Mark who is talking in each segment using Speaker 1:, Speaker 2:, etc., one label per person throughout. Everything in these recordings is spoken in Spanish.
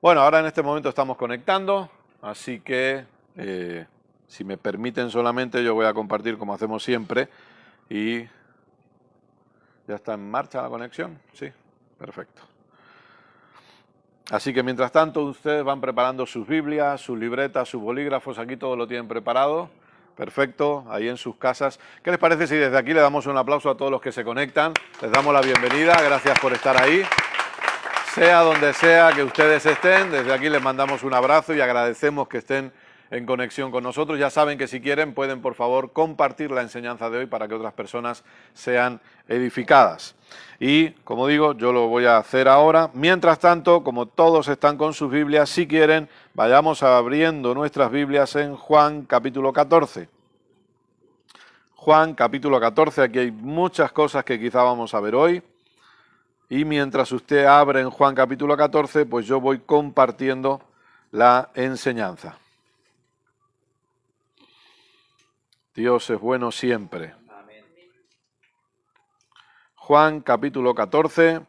Speaker 1: Bueno, ahora en este momento estamos conectando, así que si me permiten solamente yo voy a compartir como hacemos siempre y ya está en marcha la conexión, sí, perfecto. Así que mientras tanto ustedes van preparando sus Biblias, sus libretas, sus bolígrafos, aquí todo lo tienen preparado, perfecto, ahí en sus casas. ¿Qué les parece si desde aquí le damos un aplauso a todos los que se conectan? Les damos la bienvenida, gracias por estar ahí. Sea donde sea que ustedes estén, desde aquí les mandamos un abrazo y agradecemos que estén en conexión con nosotros. Ya saben que si quieren pueden por favor compartir la enseñanza de hoy para que otras personas sean edificadas. Y como digo, yo lo voy a hacer ahora. Mientras tanto, como todos están con sus Biblias, si quieren, vayamos abriendo nuestras Biblias en Juan capítulo 14. Juan capítulo 14, aquí hay muchas cosas que quizá vamos a ver hoy. Y mientras usted abre en Juan capítulo 14, pues yo voy compartiendo la enseñanza. Dios es bueno siempre. Amén. Juan capítulo 14,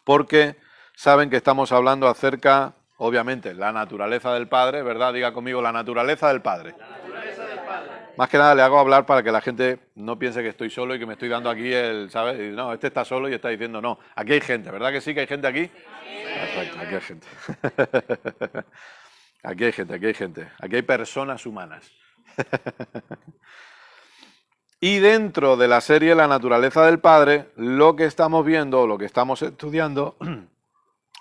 Speaker 1: porque saben que estamos hablando acerca, obviamente, la naturaleza del Padre, ¿verdad? Diga conmigo, la naturaleza del Padre. La naturaleza del Padre. Más que nada le hago hablar para que la gente no piense que estoy solo y que me estoy dando aquí el, ¿sabes? Y no, este está solo y está diciendo no. Aquí hay gente, ¿verdad que sí que hay gente aquí? Sí. Perfecto, aquí hay gente. Aquí hay gente, aquí hay gente. Aquí hay personas humanas. Y dentro de la serie La naturaleza del Padre, lo que estamos viendo, lo que estamos estudiando,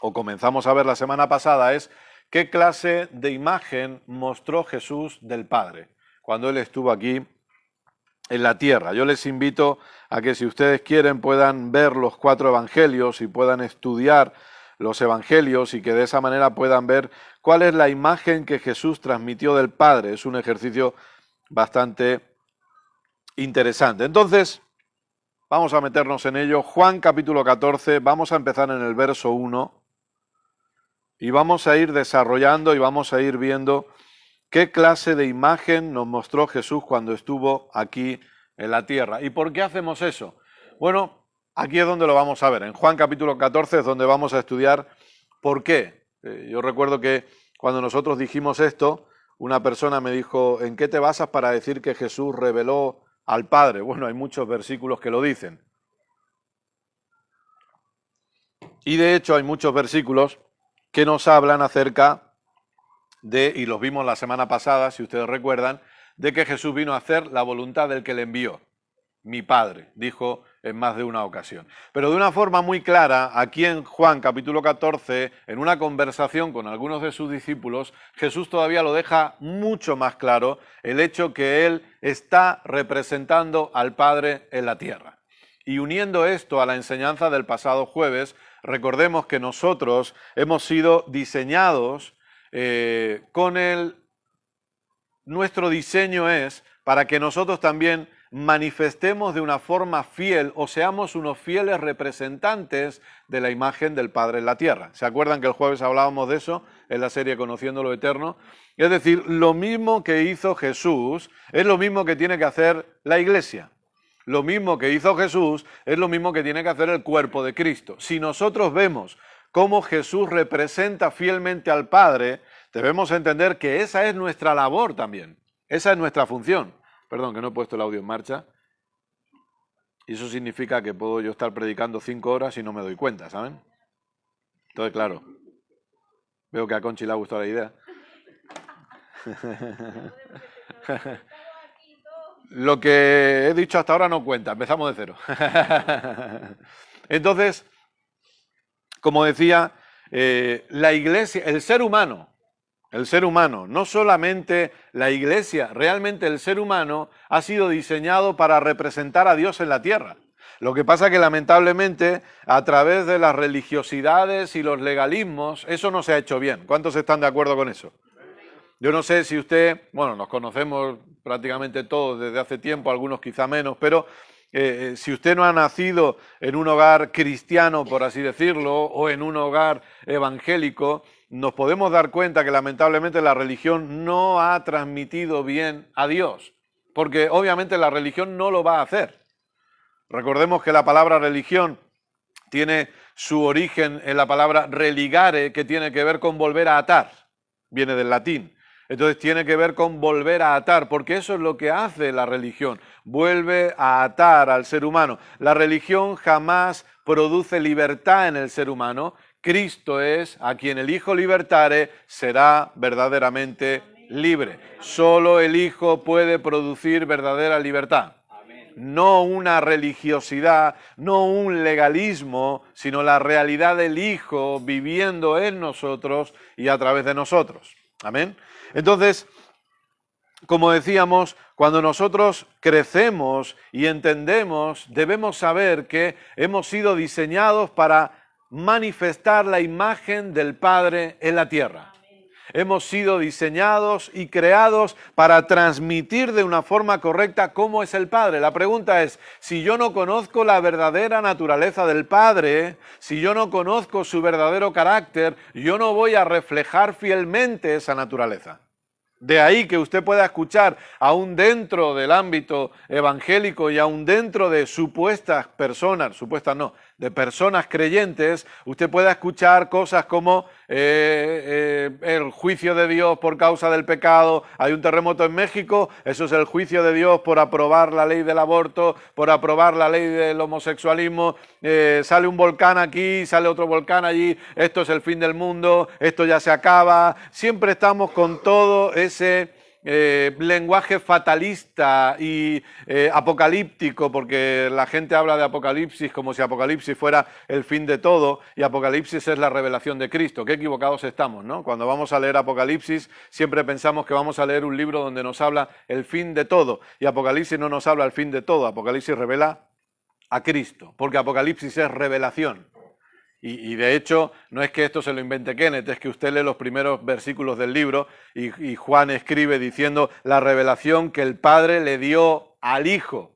Speaker 1: o comenzamos a ver la semana pasada, es qué clase de imagen mostró Jesús del Padre cuando Él estuvo aquí en la tierra. Yo les invito a que si ustedes quieren puedan ver los 4 evangelios y puedan estudiar los evangelios y que de esa manera puedan ver cuál es la imagen que Jesús transmitió del Padre. Es un ejercicio bastante interesante. Entonces, vamos a meternos en ello. Juan capítulo 14, vamos a empezar en el verso 1 y vamos a ir desarrollando y vamos a ir viendo qué clase de imagen nos mostró Jesús cuando estuvo aquí en la tierra. ¿Y por qué hacemos eso? Bueno, aquí es donde lo vamos a ver. En Juan capítulo 14 es donde vamos a estudiar por qué. Yo recuerdo que cuando nosotros dijimos esto, una persona me dijo, ¿en qué te basas para decir que Jesús reveló al Padre? Bueno, hay muchos versículos que lo dicen. Y de hecho hay muchos versículos que nos hablan acerca de, y los vimos la semana pasada, si ustedes recuerdan, de que Jesús vino a hacer la voluntad del que le envió. Mi Padre, dijo en más de una ocasión. Pero de una forma muy clara, aquí en Juan capítulo 14, en una conversación con algunos de sus discípulos, Jesús todavía lo deja mucho más claro, el hecho que Él está representando al Padre en la tierra. Y uniendo esto a la enseñanza del pasado jueves, recordemos que nosotros hemos sido diseñados con nuestro diseño es para que nosotros también manifestemos de una forma fiel o seamos unos fieles representantes de la imagen del Padre en la tierra. ¿Se acuerdan que el jueves hablábamos de eso en la serie Conociendo lo Eterno? Es decir, lo mismo que hizo Jesús es lo mismo que tiene que hacer la Iglesia. Lo mismo que hizo Jesús es lo mismo que tiene que hacer el cuerpo de Cristo. Si nosotros vemos cómo Jesús representa fielmente al Padre, debemos entender que esa es nuestra labor también. Esa es nuestra función. Perdón, que no he puesto el audio en marcha. Y eso significa que puedo yo estar predicando 5 horas y no me doy cuenta, ¿saben? Entonces, claro, veo que a Conchi le ha gustado la idea. Lo que he dicho hasta ahora no cuenta, empezamos de cero. Entonces, como decía, la Iglesia, el ser humano, no solamente la Iglesia, realmente el ser humano ha sido diseñado para representar a Dios en la tierra. Lo que pasa que lamentablemente a través de las religiosidades y los legalismos, eso no se ha hecho bien. ¿Cuántos están de acuerdo con eso? Yo no sé si usted, bueno, nos conocemos prácticamente todos desde hace tiempo, algunos quizá menos, pero si usted no ha nacido en un hogar cristiano, por así decirlo, o en un hogar evangélico, nos podemos dar cuenta que lamentablemente la religión no ha transmitido bien a Dios, porque obviamente la religión no lo va a hacer. Recordemos que la palabra religión tiene su origen en la palabra religare, que tiene que ver con volver a atar, viene del latín. Entonces tiene que ver con volver a atar, porque eso es lo que hace la religión, vuelve a atar al ser humano. La religión jamás produce libertad en el ser humano. Cristo es a quien el Hijo libertare será verdaderamente libre. Solo el Hijo puede producir verdadera libertad. No una religiosidad, no un legalismo, sino la realidad del Hijo viviendo en nosotros y a través de nosotros. Amén. Entonces, como decíamos, cuando nosotros crecemos y entendemos, debemos saber que hemos sido diseñados para manifestar la imagen del Padre en la tierra. Hemos sido diseñados y creados para transmitir de una forma correcta cómo es el Padre. La pregunta es, si yo no conozco la verdadera naturaleza del Padre, si yo no conozco su verdadero carácter, yo no voy a reflejar fielmente esa naturaleza. De ahí que usted pueda escuchar, aún dentro del ámbito evangélico y aún dentro de supuestas personas, supuestas no, de personas creyentes, usted pueda escuchar cosas como el juicio de Dios por causa del pecado. Hay un terremoto en México, eso es el juicio de Dios por aprobar la ley del aborto, por aprobar la ley del homosexualismo. Sale un volcán aquí, sale otro volcán allí, esto es el fin del mundo, esto ya se acaba. Siempre estamos con todo ese lenguaje fatalista y apocalíptico, porque la gente habla de Apocalipsis como si Apocalipsis fuera el fin de todo, y Apocalipsis es la revelación de Cristo. Qué equivocados estamos, ¿no? Cuando vamos a leer Apocalipsis siempre pensamos que vamos a leer un libro donde nos habla el fin de todo, y Apocalipsis no nos habla el fin de todo. Apocalipsis revela a Cristo, porque Apocalipsis es revelación. Y de hecho, no es que esto se lo invente Kenneth, es que usted lee los primeros versículos del libro y Juan escribe diciendo la revelación que el Padre le dio al Hijo.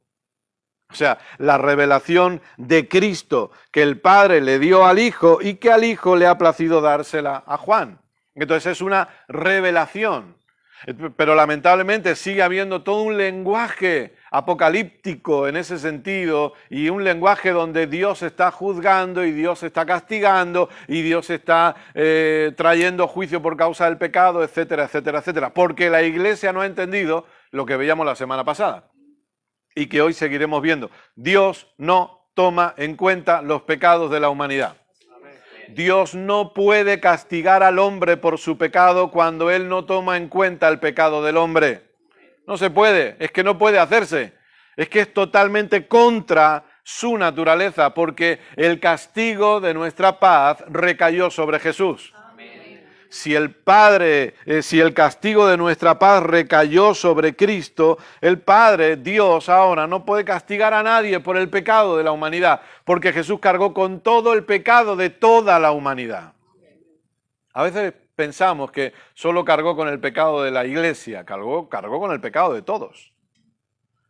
Speaker 1: O sea, la revelación de Cristo que el Padre le dio al Hijo y que al Hijo le ha placido dársela a Juan. Entonces es una revelación. Pero lamentablemente sigue habiendo todo un lenguaje apocalíptico en ese sentido, y un lenguaje donde Dios está juzgando y Dios está castigando y Dios está trayendo juicio por causa del pecado, etcétera, etcétera, etcétera. Porque la Iglesia no ha entendido lo que veíamos la semana pasada y que hoy seguiremos viendo. Dios no toma en cuenta los pecados de la humanidad. Dios no puede castigar al hombre por su pecado cuando Él no toma en cuenta el pecado del hombre. No se puede, es que no puede hacerse. Es que es totalmente contra su naturaleza, porque el castigo de nuestra paz recayó sobre Jesús. Si el castigo de nuestra paz recayó sobre Cristo, el Padre, Dios, ahora no puede castigar a nadie por el pecado de la humanidad, porque Jesús cargó con todo el pecado de toda la humanidad. A veces pensamos que solo cargó con el pecado de la Iglesia, cargó con el pecado de todos.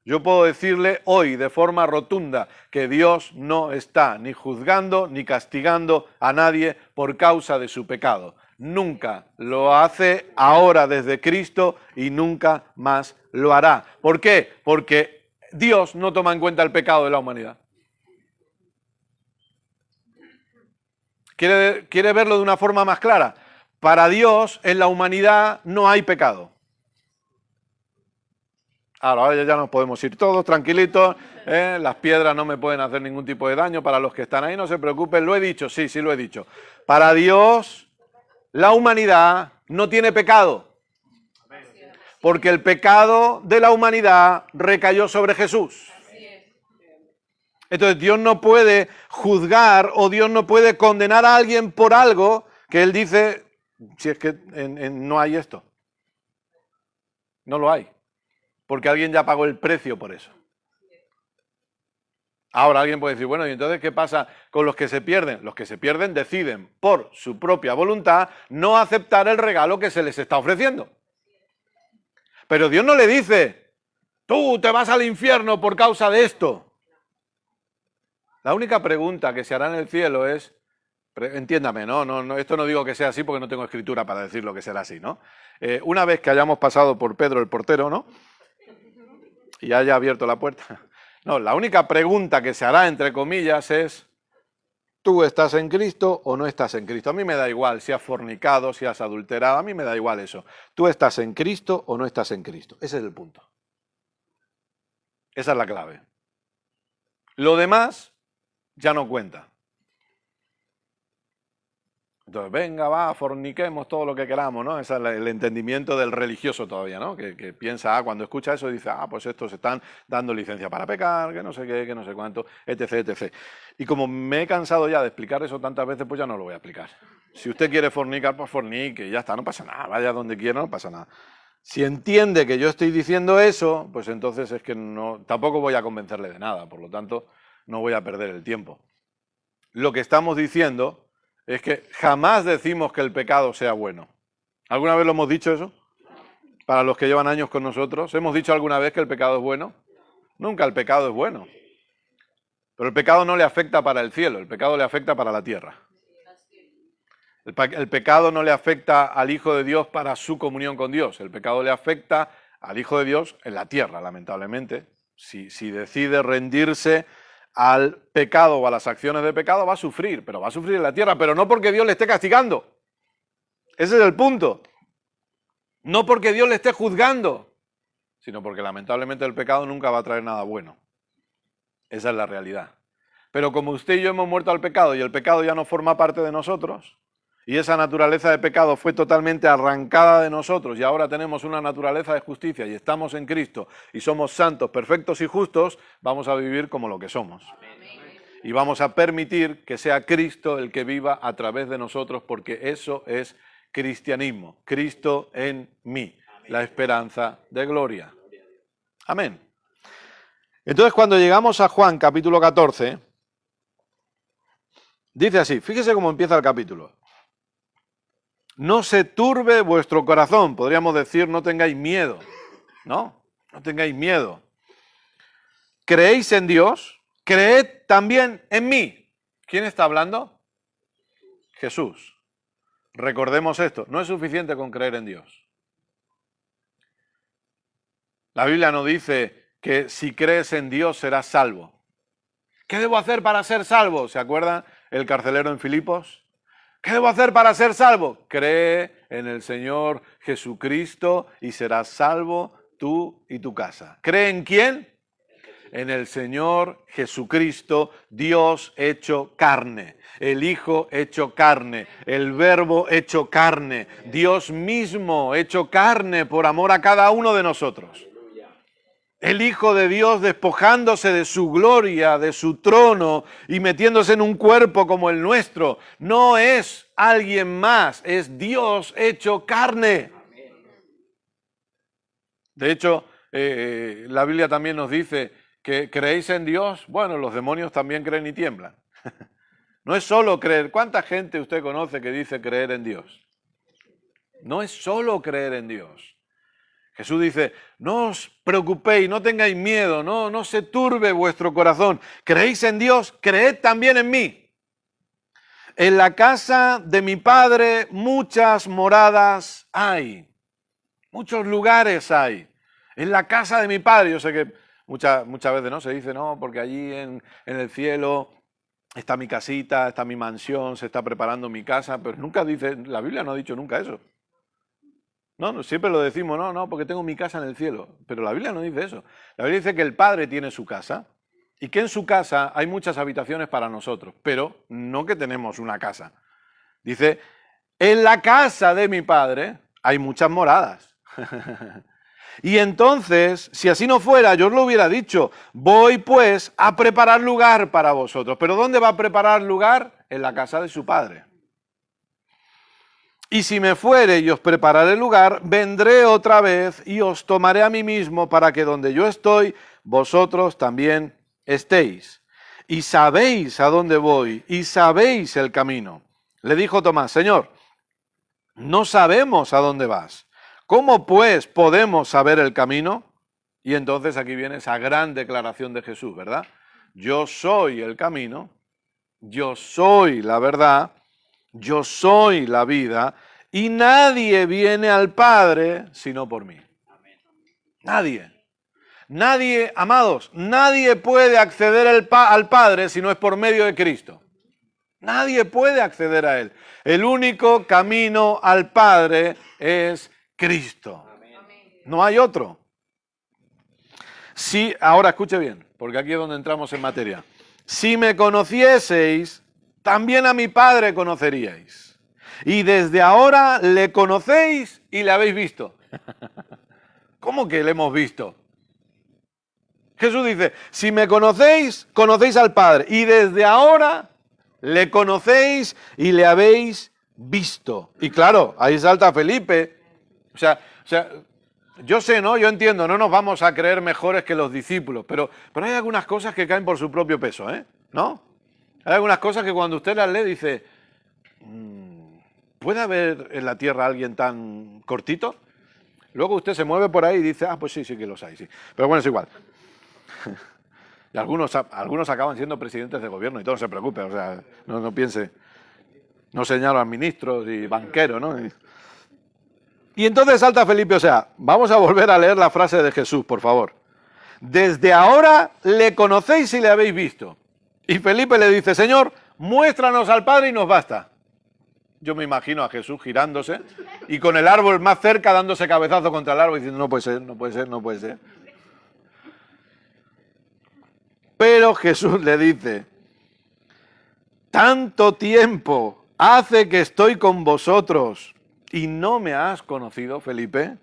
Speaker 1: Yo puedo decirle hoy de forma rotunda que Dios no está ni juzgando ni castigando a nadie por causa de su pecado. Nunca lo hace ahora desde Cristo y nunca más lo hará. ¿Por qué? Porque Dios no toma en cuenta el pecado de la humanidad. ¿Quiere verlo de una forma más clara? Para Dios en la humanidad no hay pecado. Ahora ya nos podemos ir todos tranquilitos, las piedras no me pueden hacer ningún tipo de daño. Para los que están ahí no se preocupen, lo he dicho, sí lo he dicho. Para Dios la humanidad no tiene pecado, porque el pecado de la humanidad recayó sobre Jesús. Entonces Dios no puede juzgar o Dios no puede condenar a alguien por algo que Él dice, si es que no hay esto. No lo hay, porque alguien ya pagó el precio por eso. Ahora alguien puede decir, bueno, ¿y entonces qué pasa con los que se pierden? Los que se pierden deciden por su propia voluntad no aceptar el regalo que se les está ofreciendo. Pero Dios no le dice, tú te vas al infierno por causa de esto. La única pregunta que se hará en el cielo es, entiéndame, no, esto no digo que sea así porque no tengo escritura para decir lo que será así, ¿no? Una vez que hayamos pasado por Pedro el portero, ¿no? Y haya abierto la puerta. No, la única pregunta que se hará, entre comillas, es, tú estás en Cristo o no estás en Cristo. A mí me da igual si has fornicado, si has adulterado, a mí me da igual eso. Tú estás en Cristo o no estás en Cristo. Ese es el punto. Esa es la clave. Lo demás ya no cuenta. Entonces, venga, va, forniquemos todo lo que queramos, ¿no? Ese es el entendimiento del religioso todavía, ¿no? Que piensa, cuando escucha eso dice, pues estos están dando licencia para pecar, que no sé qué, que no sé cuánto, etc, etc. Y como me he cansado ya de explicar eso tantas veces, pues ya no lo voy a explicar. Si usted quiere fornicar, pues fornique, ya está, no pasa nada, vaya donde quiera, no pasa nada. Si entiende que yo estoy diciendo eso, pues entonces es que tampoco voy a convencerle de nada, por lo tanto, no voy a perder el tiempo. Lo que estamos diciendo es que jamás decimos que el pecado sea bueno. ¿Alguna vez lo hemos dicho eso? Para los que llevan años con nosotros, ¿hemos dicho alguna vez que el pecado es bueno? Nunca el pecado es bueno. Pero el pecado no le afecta para el cielo, el pecado le afecta para la tierra. El pecado no le afecta al Hijo de Dios para su comunión con Dios, el pecado le afecta al Hijo de Dios en la tierra, lamentablemente. Si decide rendirse al pecado o a las acciones de pecado, va a sufrir, pero va a sufrir en la tierra, pero no porque Dios le esté castigando. Ese es el punto. No porque Dios le esté juzgando, sino porque lamentablemente el pecado nunca va a traer nada bueno. Esa es la realidad. Pero como usted y yo hemos muerto al pecado y el pecado ya no forma parte de nosotros, y esa naturaleza de pecado fue totalmente arrancada de nosotros y ahora tenemos una naturaleza de justicia y estamos en Cristo y somos santos, perfectos y justos, vamos a vivir como lo que somos. Y vamos a permitir que sea Cristo el que viva a través de nosotros, porque eso es cristianismo. Cristo en mí, la esperanza de gloria. Amén. Entonces, cuando llegamos a Juan capítulo 14, dice así, fíjese cómo empieza el capítulo. No se turbe vuestro corazón, podríamos decir, no tengáis miedo, ¿no? No tengáis miedo. ¿Creéis en Dios? Creed también en mí. ¿Quién está hablando? Jesús. Recordemos esto, no es suficiente con creer en Dios. La Biblia no dice que si crees en Dios serás salvo. ¿Qué debo hacer para ser salvo? ¿Se acuerdan el carcelero en Filipos? ¿Qué debo hacer para ser salvo? Cree en el Señor Jesucristo y serás salvo tú y tu casa. ¿Cree en quién? En el Señor Jesucristo, Dios hecho carne, el Hijo hecho carne, el Verbo hecho carne, Dios mismo hecho carne por amor a cada uno de nosotros. El Hijo de Dios despojándose de su gloria, de su trono y metiéndose en un cuerpo como el nuestro. No es alguien más, es Dios hecho carne. De hecho, la Biblia también nos dice que creéis en Dios. Bueno, los demonios también creen y tiemblan. No es solo creer. ¿Cuánta gente usted conoce que dice creer en Dios? No es solo creer en Dios. Jesús dice, no os preocupéis, no tengáis miedo, no se turbe vuestro corazón. ¿Creéis en Dios? Creed también en mí. En la casa de mi Padre muchas moradas hay. Muchos lugares hay. En la casa de mi Padre. Yo sé que muchas veces no se dice, no, porque allí en el cielo está mi casita, está mi mansión, se está preparando mi casa, pero nunca dice, la Biblia no ha dicho nunca eso. No, siempre lo decimos, no, porque tengo mi casa en el cielo. Pero la Biblia no dice eso. La Biblia dice que el Padre tiene su casa y que en su casa hay muchas habitaciones para nosotros, pero no que tenemos una casa. Dice, en la casa de mi Padre hay muchas moradas. Y entonces, si así no fuera, yo os lo hubiera dicho, voy pues a preparar lugar para vosotros. ¿Pero dónde va a preparar lugar? En la casa de su Padre. Y si me fuere y os prepararé lugar, vendré otra vez y os tomaré a mí mismo para que donde yo estoy, vosotros también estéis. Y sabéis a dónde voy y sabéis el camino. Le dijo Tomás, Señor, no sabemos a dónde vas. ¿Cómo pues podemos saber el camino? Y entonces aquí viene esa gran declaración de Jesús, ¿verdad? Yo soy el camino, yo soy la verdad, yo soy la vida y nadie viene al Padre sino por mí. Nadie. Nadie, amados, nadie puede acceder al Padre si no es por medio de Cristo. Nadie puede acceder a Él. El único camino al Padre es Cristo. No hay otro. Sí, ahora escuche bien, porque aquí es donde entramos en materia. Si me conocieseis, también a mi Padre conoceríais. Y desde ahora le conocéis y le habéis visto. ¿Cómo que le hemos visto? Jesús dice, si me conocéis, conocéis al Padre. Y desde ahora le conocéis y le habéis visto. Y claro, ahí salta Felipe. O sea, yo sé, ¿no? Yo entiendo, no nos vamos a creer mejores que los discípulos, pero hay algunas cosas que caen por su propio peso, ¿no? Hay algunas cosas que cuando usted las lee dice, ¿puede haber en la tierra alguien tan cortito? Luego usted se mueve por ahí y dice, pues sí que los hay, sí. Pero bueno, es igual. Y algunos acaban siendo presidentes de gobierno y todo, no se preocupe, o sea, no piense, no señalo a ministros y banqueros, ¿no? Y entonces salta Felipe, o sea, vamos a volver a leer la frase de Jesús, por favor. Desde ahora le conocéis y le habéis visto. Y Felipe le dice, Señor, muéstranos al Padre y nos basta. Yo me imagino a Jesús girándose y con el árbol más cerca dándose cabezazo contra el árbol diciendo, no puede ser, no puede ser, no puede ser. Pero Jesús le dice, tanto tiempo hace que estoy con vosotros y no me has conocido, Felipe.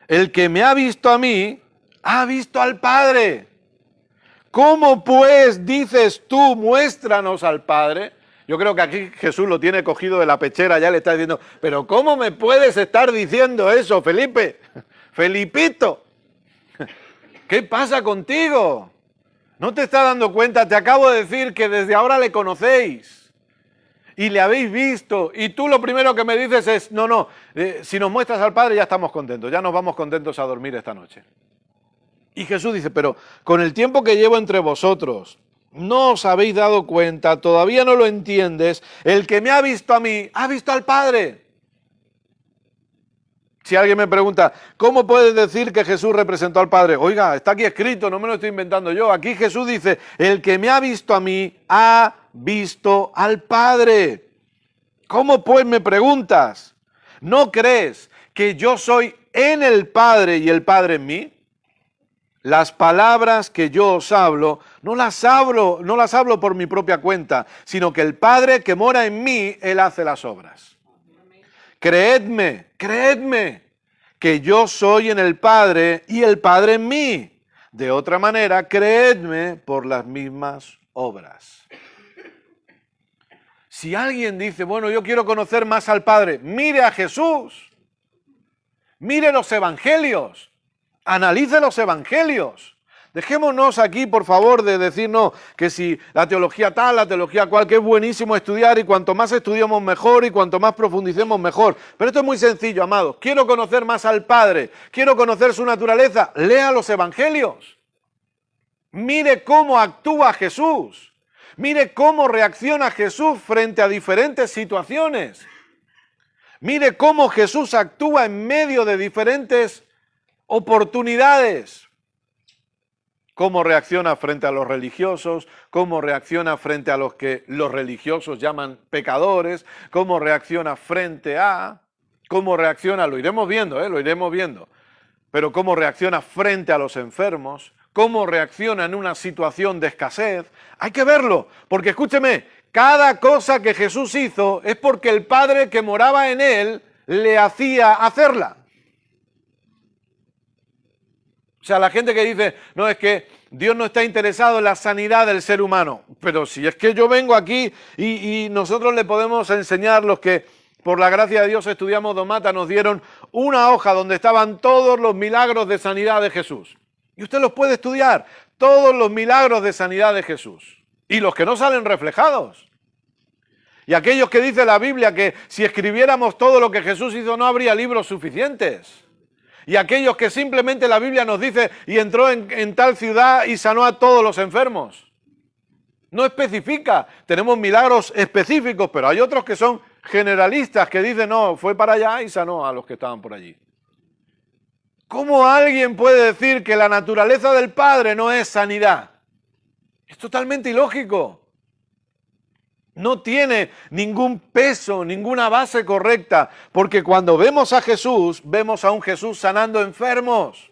Speaker 1: El que me ha visto a mí, ha visto al Padre. ¿Cómo pues dices tú, muéstranos al Padre? Yo creo que aquí Jesús lo tiene cogido de la pechera, ya le está diciendo, pero ¿cómo me puedes estar diciendo eso, Felipe? Felipito, ¿qué pasa contigo? ¿No te estás dando cuenta? Te acabo de decir que desde ahora le conocéis y le habéis visto. Y tú lo primero que me dices es, si nos muestras al Padre ya estamos contentos, ya nos vamos contentos a dormir esta noche. Y Jesús dice, pero con el tiempo que llevo entre vosotros, no os habéis dado cuenta, todavía no lo entiendes. El que me ha visto a mí, ha visto al Padre. Si alguien me pregunta, ¿cómo puedes decir que Jesús representó al Padre? Oiga, está aquí escrito, no me lo estoy inventando yo. Aquí Jesús dice, el que me ha visto a mí, ha visto al Padre. ¿Cómo pues me preguntas? ¿No crees que yo soy en el Padre y el Padre en mí? Las palabras que yo os hablo, no las hablo por mi propia cuenta, sino que el Padre que mora en mí, Él hace las obras. Creedme, que yo soy en el Padre y el Padre en mí. De otra manera, creedme por las mismas obras. Si alguien dice, bueno, yo quiero conocer más al Padre, mire a Jesús, mire los evangelios, analice los evangelios. Dejémonos aquí, por favor, de decir, no, que si la teología tal, la teología cual, que es buenísimo estudiar y cuanto más estudiemos mejor y cuanto más profundicemos mejor. Pero esto es muy sencillo, amados. Quiero conocer más al Padre, quiero conocer su naturaleza. Lea los evangelios. Mire cómo actúa Jesús. Mire cómo reacciona Jesús frente a diferentes situaciones. Mire cómo Jesús actúa en medio de diferentes oportunidades. Cómo reacciona frente a los religiosos, cómo reacciona frente a los que los religiosos llaman pecadores, cómo reacciona lo iremos viendo, pero cómo reacciona frente a los enfermos, cómo reacciona en una situación de escasez. Hay que verlo, porque escúcheme, cada cosa que Jesús hizo es porque el Padre que moraba en él le hacía hacerla. O sea, la gente que dice, no, es que Dios no está interesado en la sanidad del ser humano. Pero si es que yo vengo aquí y nosotros le podemos enseñar, los que por la gracia de Dios estudiamos Dogmata, nos dieron una hoja donde estaban todos los milagros de sanidad de Jesús. Y usted los puede estudiar, todos los milagros de sanidad de Jesús. Y los que no salen reflejados. Y aquellos que dice la Biblia que si escribiéramos todo lo que Jesús hizo no habría libros suficientes. Y aquellos que simplemente la Biblia nos dice y entró en tal ciudad y sanó a todos los enfermos. No especifica, tenemos milagros específicos, pero hay otros que son generalistas que dicen, no, fue para allá y sanó a los que estaban por allí. ¿Cómo alguien puede decir que la naturaleza del Padre no es sanidad? Es totalmente ilógico. No tiene ningún peso, ninguna base correcta, porque cuando vemos a Jesús, vemos a un Jesús sanando enfermos.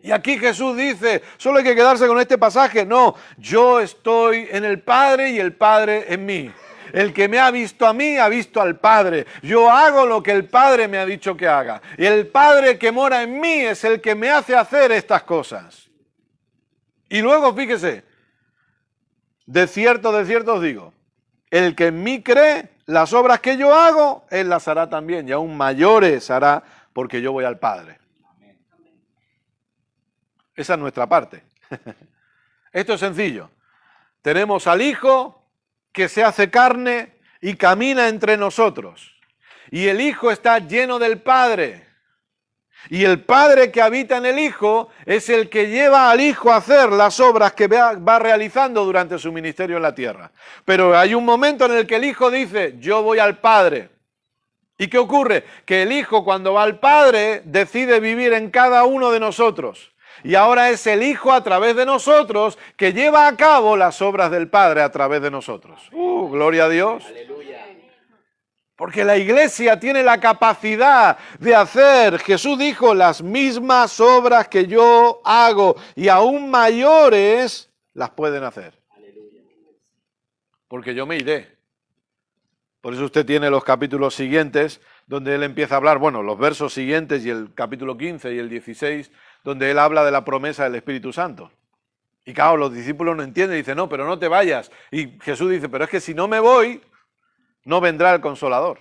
Speaker 1: Y aquí Jesús dice, solo hay que quedarse con este pasaje. No, yo estoy en el Padre y el Padre en mí. El que me ha visto a mí, ha visto al Padre. Yo hago lo que el Padre me ha dicho que haga. Y el Padre que mora en mí es el que me hace hacer estas cosas. Y luego, fíjese, de cierto os digo, el que en mí cree, las obras que yo hago, él las hará también. Y aún mayores hará, porque yo voy al Padre. Esa es nuestra parte. Esto es sencillo. Tenemos al Hijo que se hace carne y camina entre nosotros. Y el Hijo está lleno del Padre. Y el Padre que habita en el Hijo es el que lleva al Hijo a hacer las obras que va realizando durante su ministerio en la tierra. Pero hay un momento en el que el Hijo dice, yo voy al Padre. ¿Y qué ocurre? Que el Hijo, cuando va al Padre, decide vivir en cada uno de nosotros. Y ahora es el Hijo a través de nosotros que lleva a cabo las obras del Padre a través de nosotros. Gloria a Dios.
Speaker 2: Aleluya.
Speaker 1: Porque la iglesia tiene la capacidad de hacer, Jesús dijo, las mismas obras que yo hago y aún mayores las pueden hacer.
Speaker 2: Aleluya.
Speaker 1: Porque yo me iré. Por eso usted tiene los capítulos siguientes donde él empieza a hablar, bueno, los versos siguientes y el capítulo 15 y el 16, donde él habla de la promesa del Espíritu Santo. Y claro, los discípulos no entienden, dicen, no, pero no te vayas. Y Jesús dice, pero es que si no me voy, no vendrá el Consolador,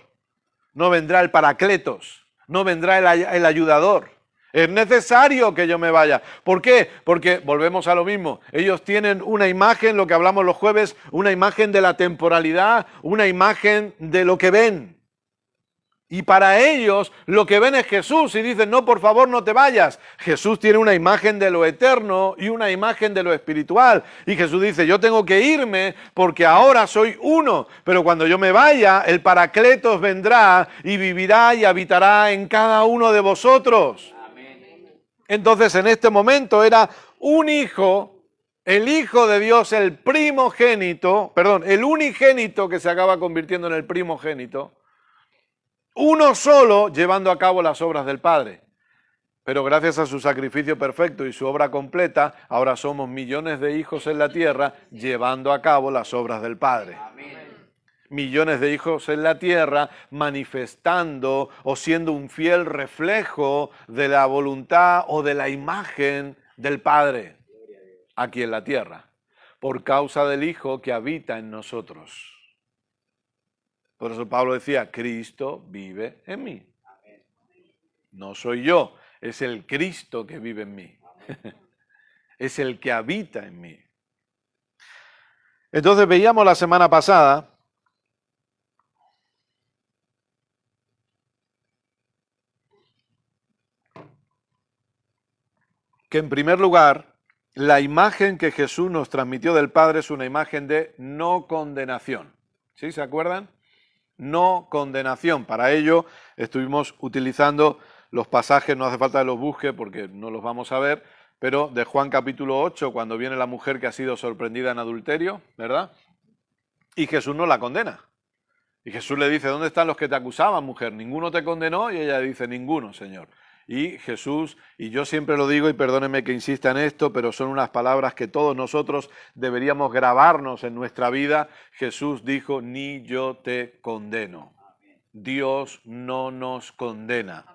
Speaker 1: no vendrá el Paracletos, no vendrá el Ayudador. Es necesario que yo me vaya. ¿Por qué? Porque volvemos a lo mismo. Ellos tienen una imagen, lo que hablamos los jueves, una imagen de la temporalidad, una imagen de lo que ven. Y para ellos lo que ven es Jesús y dicen, no, por favor, no te vayas. Jesús tiene una imagen de lo eterno y una imagen de lo espiritual. Y Jesús dice, yo tengo que irme porque ahora soy uno. Pero cuando yo me vaya, el Paracletos vendrá y vivirá y habitará en cada uno de vosotros.
Speaker 2: Amén.
Speaker 1: Entonces, en este momento era un hijo, el Hijo de Dios, el primogénito, perdón, el unigénito que se acaba convirtiendo en el primogénito. Uno solo llevando a cabo las obras del Padre. Pero gracias a su sacrificio perfecto y su obra completa, ahora somos millones de hijos en la tierra llevando a cabo las obras del Padre.
Speaker 2: Amén.
Speaker 1: Millones de hijos en la tierra manifestando o siendo un fiel reflejo de la voluntad o de la imagen del Padre aquí en la tierra, por causa del Hijo que habita en nosotros. Por eso Pablo decía, Cristo vive en mí. No soy yo, es el Cristo que vive en mí. Es el que habita en mí. Entonces veíamos la semana pasada que en primer lugar, la imagen que Jesús nos transmitió del Padre es una imagen de no condenación. ¿Sí? ¿Se acuerdan? No condenación. Para ello estuvimos utilizando los pasajes, no hace falta que los busque porque no los vamos a ver, pero de Juan capítulo 8, cuando viene la mujer que ha sido sorprendida en adulterio, ¿verdad? Y Jesús no la condena. Y Jesús le dice, ¿dónde están los que te acusaban, mujer? ¿Ninguno te condenó? Y ella dice, ninguno, Señor. Y Jesús, y yo siempre lo digo, y perdónenme que insista en esto, pero son unas palabras que todos nosotros deberíamos grabarnos en nuestra vida. Jesús dijo, ni yo te condeno. Dios no nos condena.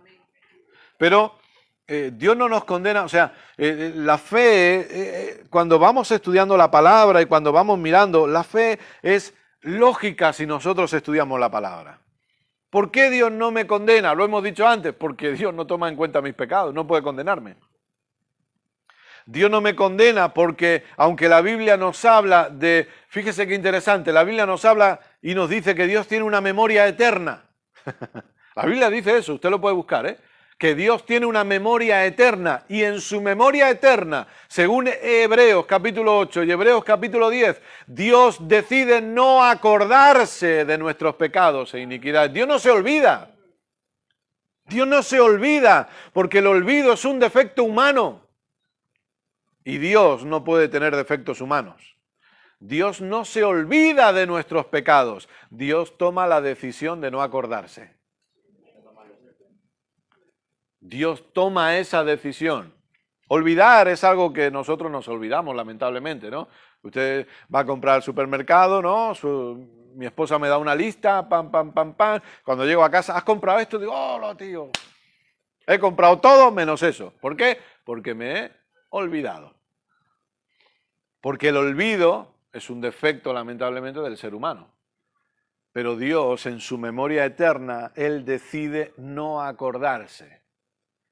Speaker 1: Pero Dios no nos condena, o sea, la fe, cuando vamos estudiando la palabra y cuando vamos mirando, la fe es lógica si nosotros estudiamos la palabra. ¿Por qué Dios no me condena? Lo hemos dicho antes, porque Dios no toma en cuenta mis pecados, no puede condenarme. Dios no me condena porque, aunque la Biblia nos habla de, fíjese qué interesante, la Biblia nos habla y nos dice que Dios tiene una memoria eterna. La Biblia dice eso, usted lo puede buscar, ¿eh? Que Dios tiene una memoria eterna y en su memoria eterna, según Hebreos capítulo 8 y Hebreos capítulo 10, Dios decide no acordarse de nuestros pecados e iniquidades. Dios no se olvida. Dios no se olvida porque el olvido es un defecto humano y Dios no puede tener defectos humanos. Dios no se olvida de nuestros pecados. Dios toma la decisión de no acordarse. Dios toma esa decisión. Olvidar es algo que nosotros nos olvidamos, lamentablemente, ¿no? Usted va a comprar al supermercado, ¿no? Mi esposa me da una lista, pam, pam, pam, pam. Cuando llego a casa, ¿has comprado esto? Digo, hola, tío. He comprado todo menos eso. ¿Por qué? Porque me he olvidado. Porque el olvido es un defecto, lamentablemente, del ser humano. Pero Dios, en su memoria eterna, Él decide no acordarse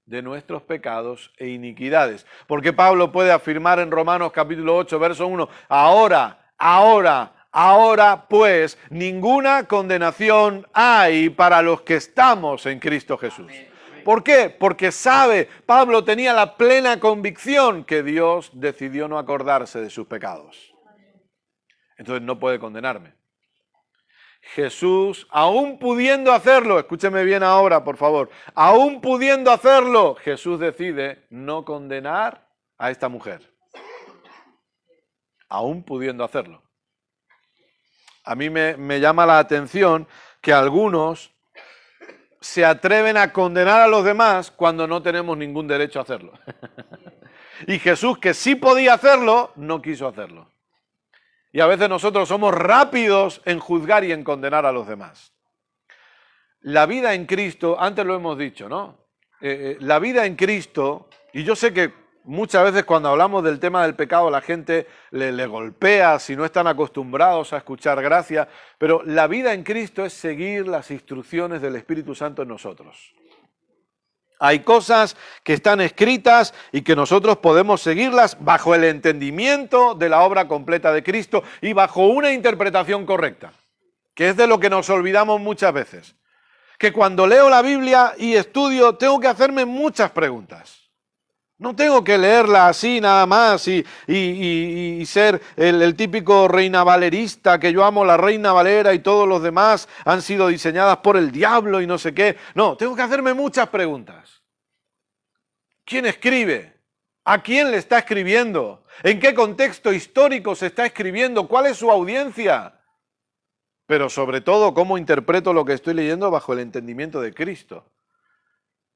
Speaker 1: de nuestros pecados e iniquidades. Porque Pablo puede afirmar en Romanos capítulo 8, verso 1, ahora pues, ninguna condenación hay para los que estamos en Cristo Jesús. ¿Por qué? Porque Pablo tenía la plena convicción que Dios decidió no acordarse de sus pecados. Entonces no puede condenarme. Jesús, aún pudiendo hacerlo, escúcheme bien ahora, por favor, aún pudiendo hacerlo, Jesús decide no condenar a esta mujer. Aún pudiendo hacerlo. A mí me llama la atención que algunos se atreven a condenar a los demás cuando no tenemos ningún derecho a hacerlo. Y Jesús, que sí podía hacerlo, no quiso hacerlo. Y a veces nosotros somos rápidos en juzgar y en condenar a los demás. La vida en Cristo, antes lo hemos dicho, ¿no? La vida en Cristo, y yo sé que muchas veces cuando hablamos del tema del pecado la gente le golpea si no están acostumbrados a escuchar gracia, pero la vida en Cristo es seguir las instrucciones del Espíritu Santo en nosotros. Hay cosas que están escritas y que nosotros podemos seguirlas bajo el entendimiento de la obra completa de Cristo y bajo una interpretación correcta, que es de lo que nos olvidamos muchas veces. Que cuando leo la Biblia y estudio tengo que hacerme muchas preguntas. No tengo que leerla así nada más y ser el típico reina valerista, que yo amo la Reina Valera y todos los demás han sido diseñadas por el diablo y no sé qué. No, tengo que hacerme muchas preguntas. ¿Quién escribe? ¿A quién le está escribiendo? ¿En qué contexto histórico se está escribiendo? ¿Cuál es su audiencia? Pero sobre todo, ¿cómo interpreto lo que estoy leyendo bajo el entendimiento de Cristo?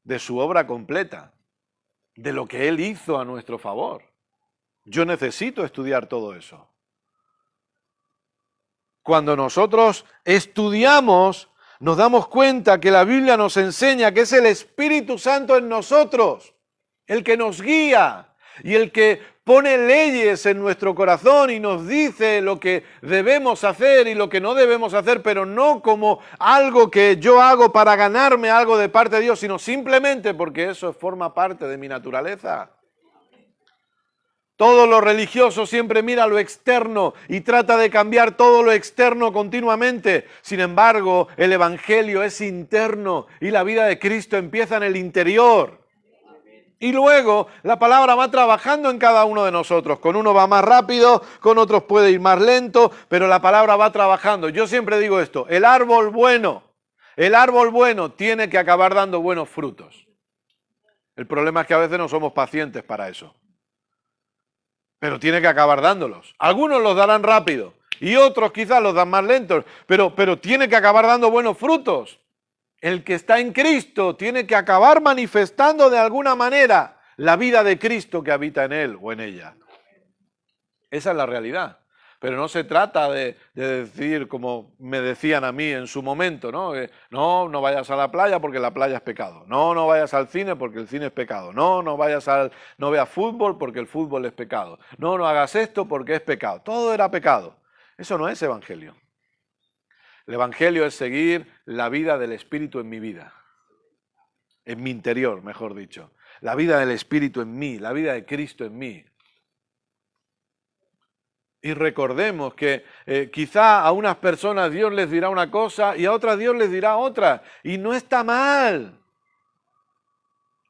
Speaker 1: De su obra completa. De lo que Él hizo a nuestro favor. Yo necesito estudiar todo eso. Cuando nosotros estudiamos, nos damos cuenta que la Biblia nos enseña que es el Espíritu Santo en nosotros, el que nos guía y el que pone leyes en nuestro corazón y nos dice lo que debemos hacer y lo que no debemos hacer, pero no como algo que yo hago para ganarme algo de parte de Dios, sino simplemente porque eso forma parte de mi naturaleza. Todo lo religioso siempre mira lo externo y trata de cambiar todo lo externo continuamente. Sin embargo, el Evangelio es interno y la vida de Cristo empieza en el interior. Y luego la palabra va trabajando en cada uno de nosotros. Con uno va más rápido, con otros puede ir más lento, pero la palabra va trabajando. Yo siempre digo esto, el árbol bueno tiene que acabar dando buenos frutos. El problema es que a veces no somos pacientes para eso. Pero tiene que acabar dándolos. Algunos los darán rápido y otros quizás los dan más lentos, pero tiene que acabar dando buenos frutos. El que está en Cristo tiene que acabar manifestando de alguna manera la vida de Cristo que habita en él o en ella. Esa es la realidad. Pero no se trata de decir, como me decían a mí en su momento, ¿no? No vayas a la playa porque la playa es pecado. No vayas al cine porque el cine es pecado. No veas fútbol porque el fútbol es pecado. No hagas esto porque es pecado. Todo era pecado. Eso no es evangelio. El Evangelio es seguir la vida del Espíritu en mi vida, en mi interior, mejor dicho. La vida del Espíritu en mí, la vida de Cristo en mí. Y recordemos que quizá a unas personas Dios les dirá una cosa y a otras Dios les dirá otra. Y no está mal.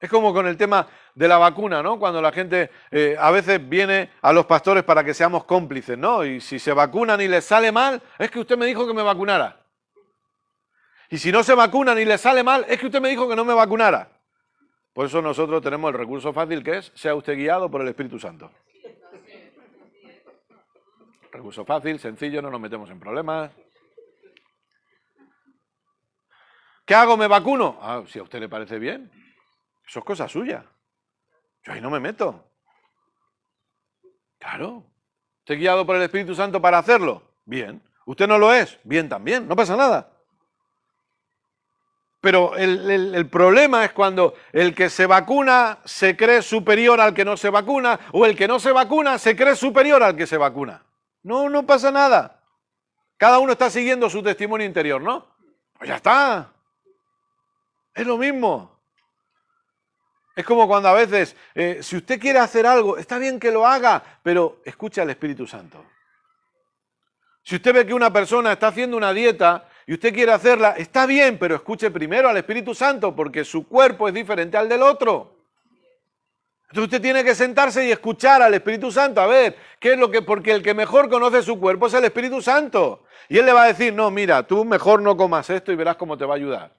Speaker 1: Es como con el tema de la vacuna, ¿no? Cuando la gente a veces viene a los pastores para que seamos cómplices, ¿no? Y si se vacunan y les sale mal, es que usted me dijo que me vacunara. Y si no se vacunan y les sale mal, es que usted me dijo que no me vacunara. Por eso nosotros tenemos el recurso fácil que es, sea usted guiado por el Espíritu Santo. Recurso fácil, sencillo, no nos metemos en problemas. ¿Qué hago? ¿Me vacuno? Ah, si a usted le parece bien. Eso es cosa suya. Yo ahí no me meto. Claro. ¿Estoy guiado por el Espíritu Santo para hacerlo? Bien. ¿Usted no lo es? Bien también. No pasa nada. Pero el problema es cuando el que se vacuna se cree superior al que no se vacuna, o el que no se vacuna se cree superior al que se vacuna. No, no pasa nada. Cada uno está siguiendo su testimonio interior, ¿no? Pues ya está. Es lo mismo. Es como cuando a veces, si usted quiere hacer algo, está bien que lo haga, pero escuche al Espíritu Santo. Si usted ve que una persona está haciendo una dieta y usted quiere hacerla, está bien, pero escuche primero al Espíritu Santo, porque su cuerpo es diferente al del otro. Entonces usted tiene que sentarse y escuchar al Espíritu Santo, a ver, qué es lo que, porque el que mejor conoce su cuerpo es el Espíritu Santo. Y él le va a decir, no, mira, tú mejor no comas esto y verás cómo te va a ayudar.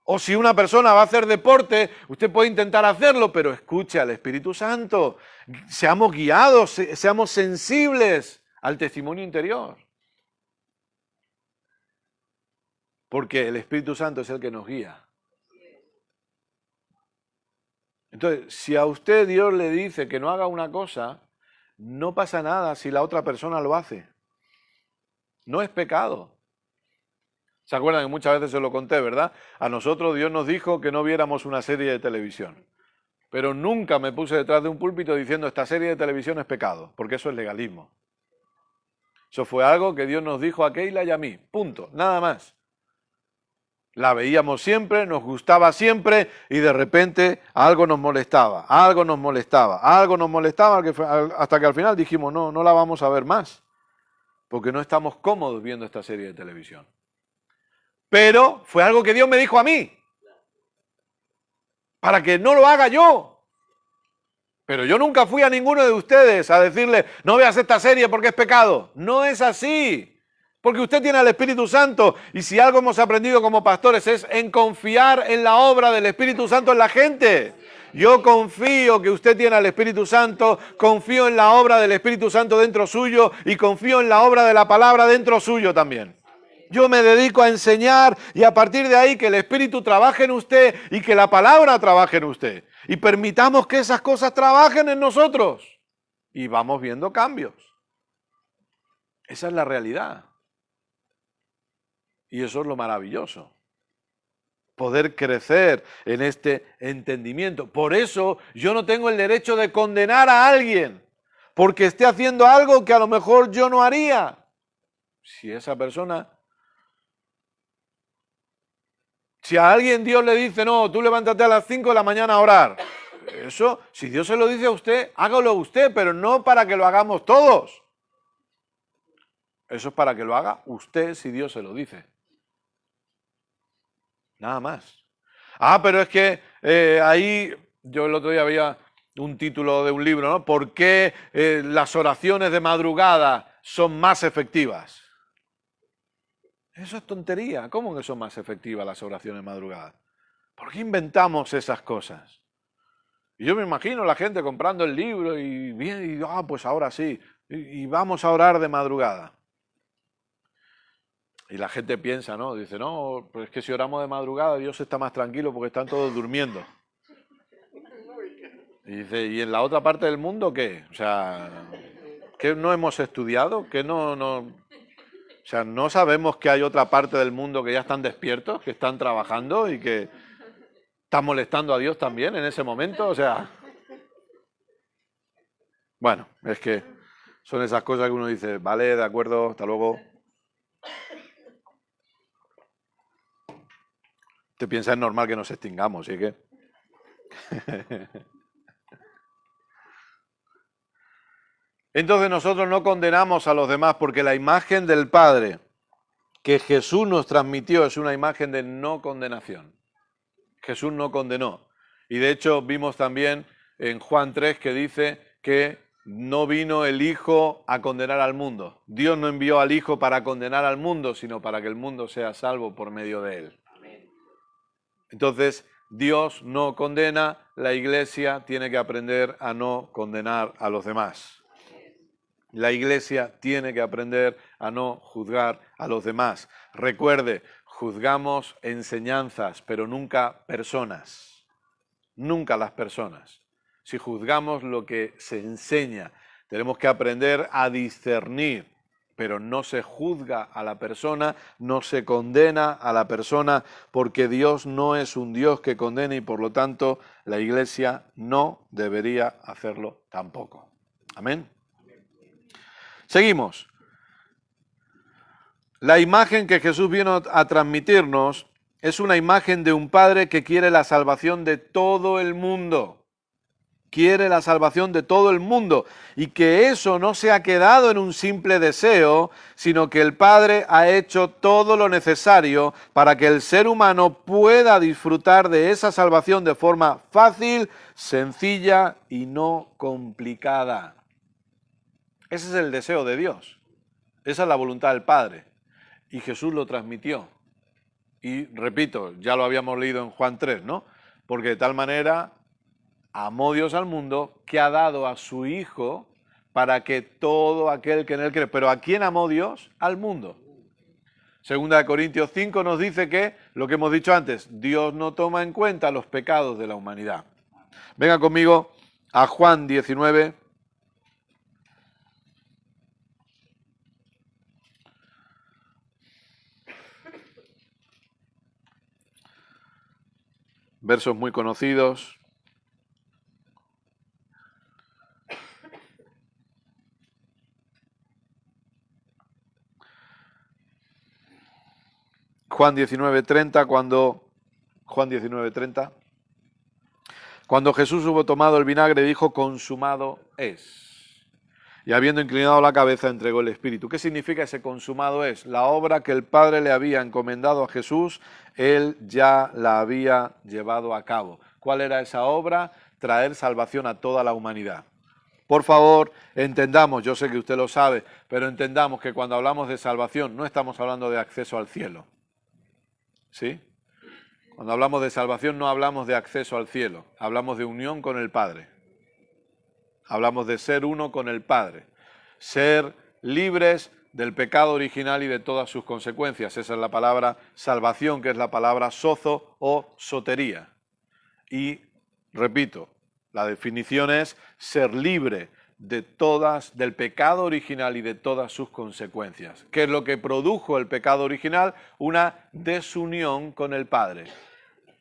Speaker 1: O si una persona va a hacer deporte, usted puede intentar hacerlo, pero escuche al Espíritu Santo. Seamos guiados, seamos sensibles al testimonio interior. Porque el Espíritu Santo es el que nos guía. Entonces, si a usted Dios le dice que no haga una cosa, no pasa nada si la otra persona lo hace. No es pecado. ¿Se acuerdan que muchas veces se lo conté, verdad? A nosotros Dios nos dijo que no viéramos una serie de televisión. Pero nunca me puse detrás de un púlpito diciendo esta serie de televisión es pecado, porque eso es legalismo. Eso fue algo que Dios nos dijo a Keila y a mí, punto, nada más. La veíamos siempre, nos gustaba siempre y de repente algo nos molestaba, hasta que al final dijimos, no, no la vamos a ver más, porque no estamos cómodos viendo esta serie de televisión. Pero fue algo que Dios me dijo a mí, para que no lo haga yo. Pero yo nunca fui a ninguno de ustedes a decirle, no veas esta serie porque es pecado. No es así. Porque usted tiene al Espíritu Santo y si algo hemos aprendido como pastores es en confiar en la obra del Espíritu Santo en la gente. Yo confío que usted tiene al Espíritu Santo, confío en la obra del Espíritu Santo dentro suyo y confío en la obra de la palabra dentro suyo también. Yo me dedico a enseñar y a partir de ahí que el Espíritu trabaje en usted y que la palabra trabaje en usted. Y permitamos que esas cosas trabajen en nosotros. Y vamos viendo cambios. Esa es la realidad. Y eso es lo maravilloso. Poder crecer en este entendimiento. Por eso yo no tengo el derecho de condenar a alguien porque esté haciendo algo que a lo mejor yo no haría. Si esa persona... Si a alguien Dios le dice, no, tú levántate a las 5 de la mañana a orar. Eso, si Dios se lo dice a usted, hágalo usted, pero no para que lo hagamos todos. Eso es para que lo haga usted si Dios se lo dice. Nada más. Ah, pero es que ahí, yo el otro día había un título de un libro, ¿no? ¿Por qué las oraciones de madrugada son más efectivas? Eso es tontería. ¿Cómo que son más efectivas las oraciones de madrugada? ¿Por qué inventamos esas cosas? Y yo me imagino la gente comprando el libro y bien, pues ahora sí, y vamos a orar de madrugada. Y la gente piensa, ¿no? Dice, no, pues es que si oramos de madrugada Dios está más tranquilo porque están todos durmiendo. Y dice, ¿y en la otra parte del mundo qué? O sea, ¿qué no hemos estudiado? ¿Qué no... O sea, ¿no sabemos que hay otra parte del mundo que ya están despiertos, que están trabajando y que están molestando a Dios también en ese momento? O sea, bueno, es que son esas cosas que uno dice, vale, de acuerdo, hasta luego. Te piensas es normal que nos extingamos, ¿sí que? Entonces nosotros no condenamos a los demás porque la imagen del Padre que Jesús nos transmitió es una imagen de no condenación. Jesús no condenó. Y de hecho vimos también en Juan 3 que dice que no vino el Hijo a condenar al mundo. Dios no envió al Hijo para condenar al mundo, sino para que el mundo sea salvo por medio de él. Entonces, Dios no condena, la Iglesia tiene que aprender a no condenar a los demás. La Iglesia tiene que aprender a no juzgar a los demás. Recuerde, juzgamos enseñanzas, pero nunca personas. Nunca las personas. Si juzgamos lo que se enseña, tenemos que aprender a discernir, pero no se juzga a la persona, no se condena a la persona, porque Dios no es un Dios que condene y por lo tanto la Iglesia no debería hacerlo tampoco. Amén. Seguimos. La imagen que Jesús vino a transmitirnos es una imagen de un Padre que quiere la salvación de todo el mundo. Quiere la salvación de todo el mundo y que eso no se ha quedado en un simple deseo, sino que el Padre ha hecho todo lo necesario para que el ser humano pueda disfrutar de esa salvación de forma fácil, sencilla y no complicada. Ese es el deseo de Dios. Esa es la voluntad del Padre. Y Jesús lo transmitió. Y repito, ya lo habíamos leído en Juan 3, ¿no? Porque de tal manera amó Dios al mundo que ha dado a su Hijo para que todo aquel que en él cree. ¿Pero a quién amó Dios? Al mundo. Segunda de Corintios 5 nos dice que, lo que hemos dicho antes, Dios no toma en cuenta los pecados de la humanidad. Venga conmigo a Juan 19. Versos muy conocidos. Juan 19:30, cuando Jesús hubo tomado el vinagre, dijo, consumado es. Y habiendo inclinado la cabeza, entregó el Espíritu. ¿Qué significa ese consumado es? La obra que el Padre le había encomendado a Jesús, Él ya la había llevado a cabo. ¿Cuál era esa obra? Traer salvación a toda la humanidad. Por favor, entendamos, yo sé que usted lo sabe, pero entendamos que cuando hablamos de salvación no estamos hablando de acceso al cielo. ¿Sí? Cuando hablamos de salvación no hablamos de acceso al cielo, hablamos de unión con el Padre. Hablamos de ser uno con el Padre, ser libres del pecado original y de todas sus consecuencias. Esa es la palabra salvación, que es la palabra sozo o sotería. Y, repito, la definición es ser libre del pecado original y de todas sus consecuencias. ¿Qué es lo que produjo el pecado original? Una desunión con el Padre.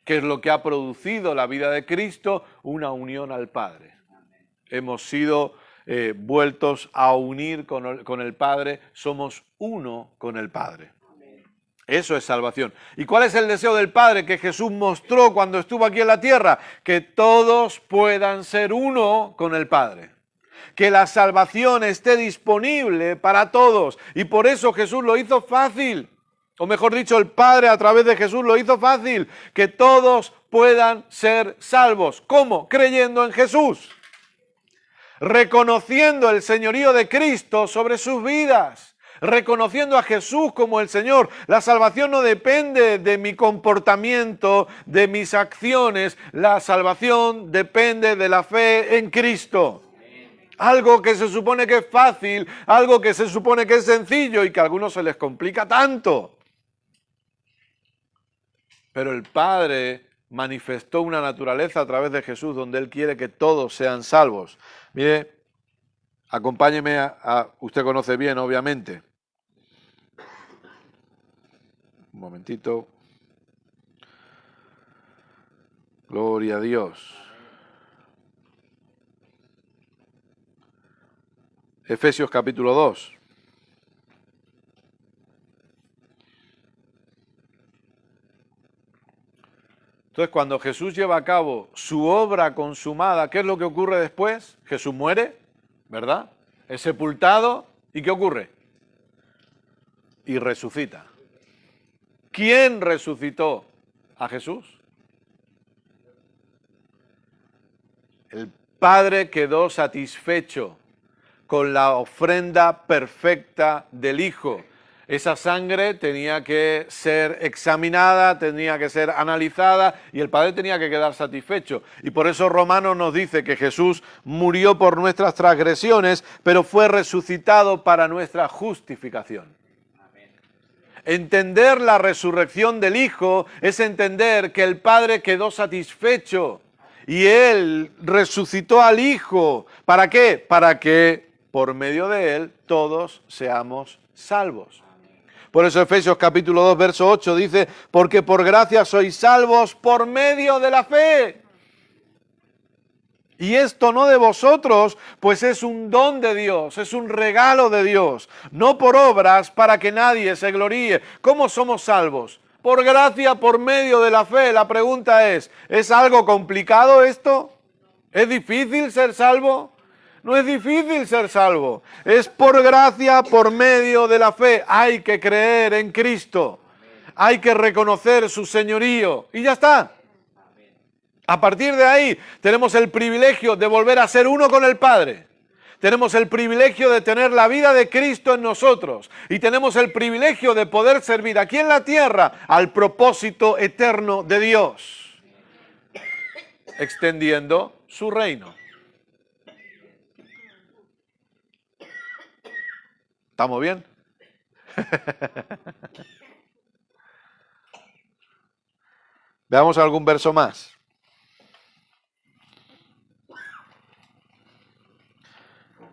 Speaker 1: ¿Qué es lo que ha producido la vida de Cristo? Una unión al Padre. Hemos sido vueltos a unir con el Padre, somos uno con el Padre. Eso es salvación. ¿Y cuál es el deseo del Padre que Jesús mostró cuando estuvo aquí en la tierra? Que todos puedan ser uno con el Padre. Que la salvación esté disponible para todos. Y por eso Jesús lo hizo fácil. O mejor dicho, el Padre a través de Jesús lo hizo fácil. Que todos puedan ser salvos. ¿Cómo? Creyendo en Jesús. Reconociendo el señorío de Cristo sobre sus vidas, reconociendo a Jesús como el Señor. La salvación no depende de mi comportamiento, de mis acciones, la salvación depende de la fe en Cristo. Algo que se supone que es fácil, algo que se supone que es sencillo y que a algunos se les complica tanto. Pero el Padre manifestó una naturaleza a través de Jesús donde Él quiere que todos sean salvos. Mire, acompáñeme usted conoce bien, obviamente. Un momentito. Gloria a Dios. Efesios capítulo 2. Entonces, cuando Jesús lleva a cabo su obra consumada, ¿qué es lo que ocurre después? Jesús muere, ¿verdad? Es sepultado, ¿y qué ocurre? Y resucita. ¿Quién resucitó a Jesús? El Padre quedó satisfecho con la ofrenda perfecta del Hijo. esa sangre tenía que ser examinada, tenía que ser analizada y el Padre tenía que quedar satisfecho. Y por eso Romanos nos dice que Jesús murió por nuestras transgresiones, pero fue resucitado para nuestra justificación. Entender la resurrección del Hijo es entender que el Padre quedó satisfecho y Él resucitó al Hijo. ¿Para qué? Para que por medio de Él todos seamos salvos. Por eso Efesios capítulo 2, verso 8 dice, porque por gracia sois salvos por medio de la fe. Y esto no de vosotros, pues es un don de Dios, es un regalo de Dios, no por obras para que nadie se gloríe. ¿Cómo somos salvos? Por gracia, por medio de la fe. La pregunta ¿es algo complicado esto? ¿Es difícil ser salvo? No es difícil ser salvo. Es por gracia, por medio de la fe. Hay que creer en Cristo. Hay que reconocer su señorío. Y ya está. A partir de ahí tenemos el privilegio de volver a ser uno con el Padre. Tenemos el privilegio de tener la vida de Cristo en nosotros. Y tenemos el privilegio de poder servir aquí en la tierra al propósito eterno de Dios. Extendiendo su reino. ¿Estamos bien? Veamos algún verso más.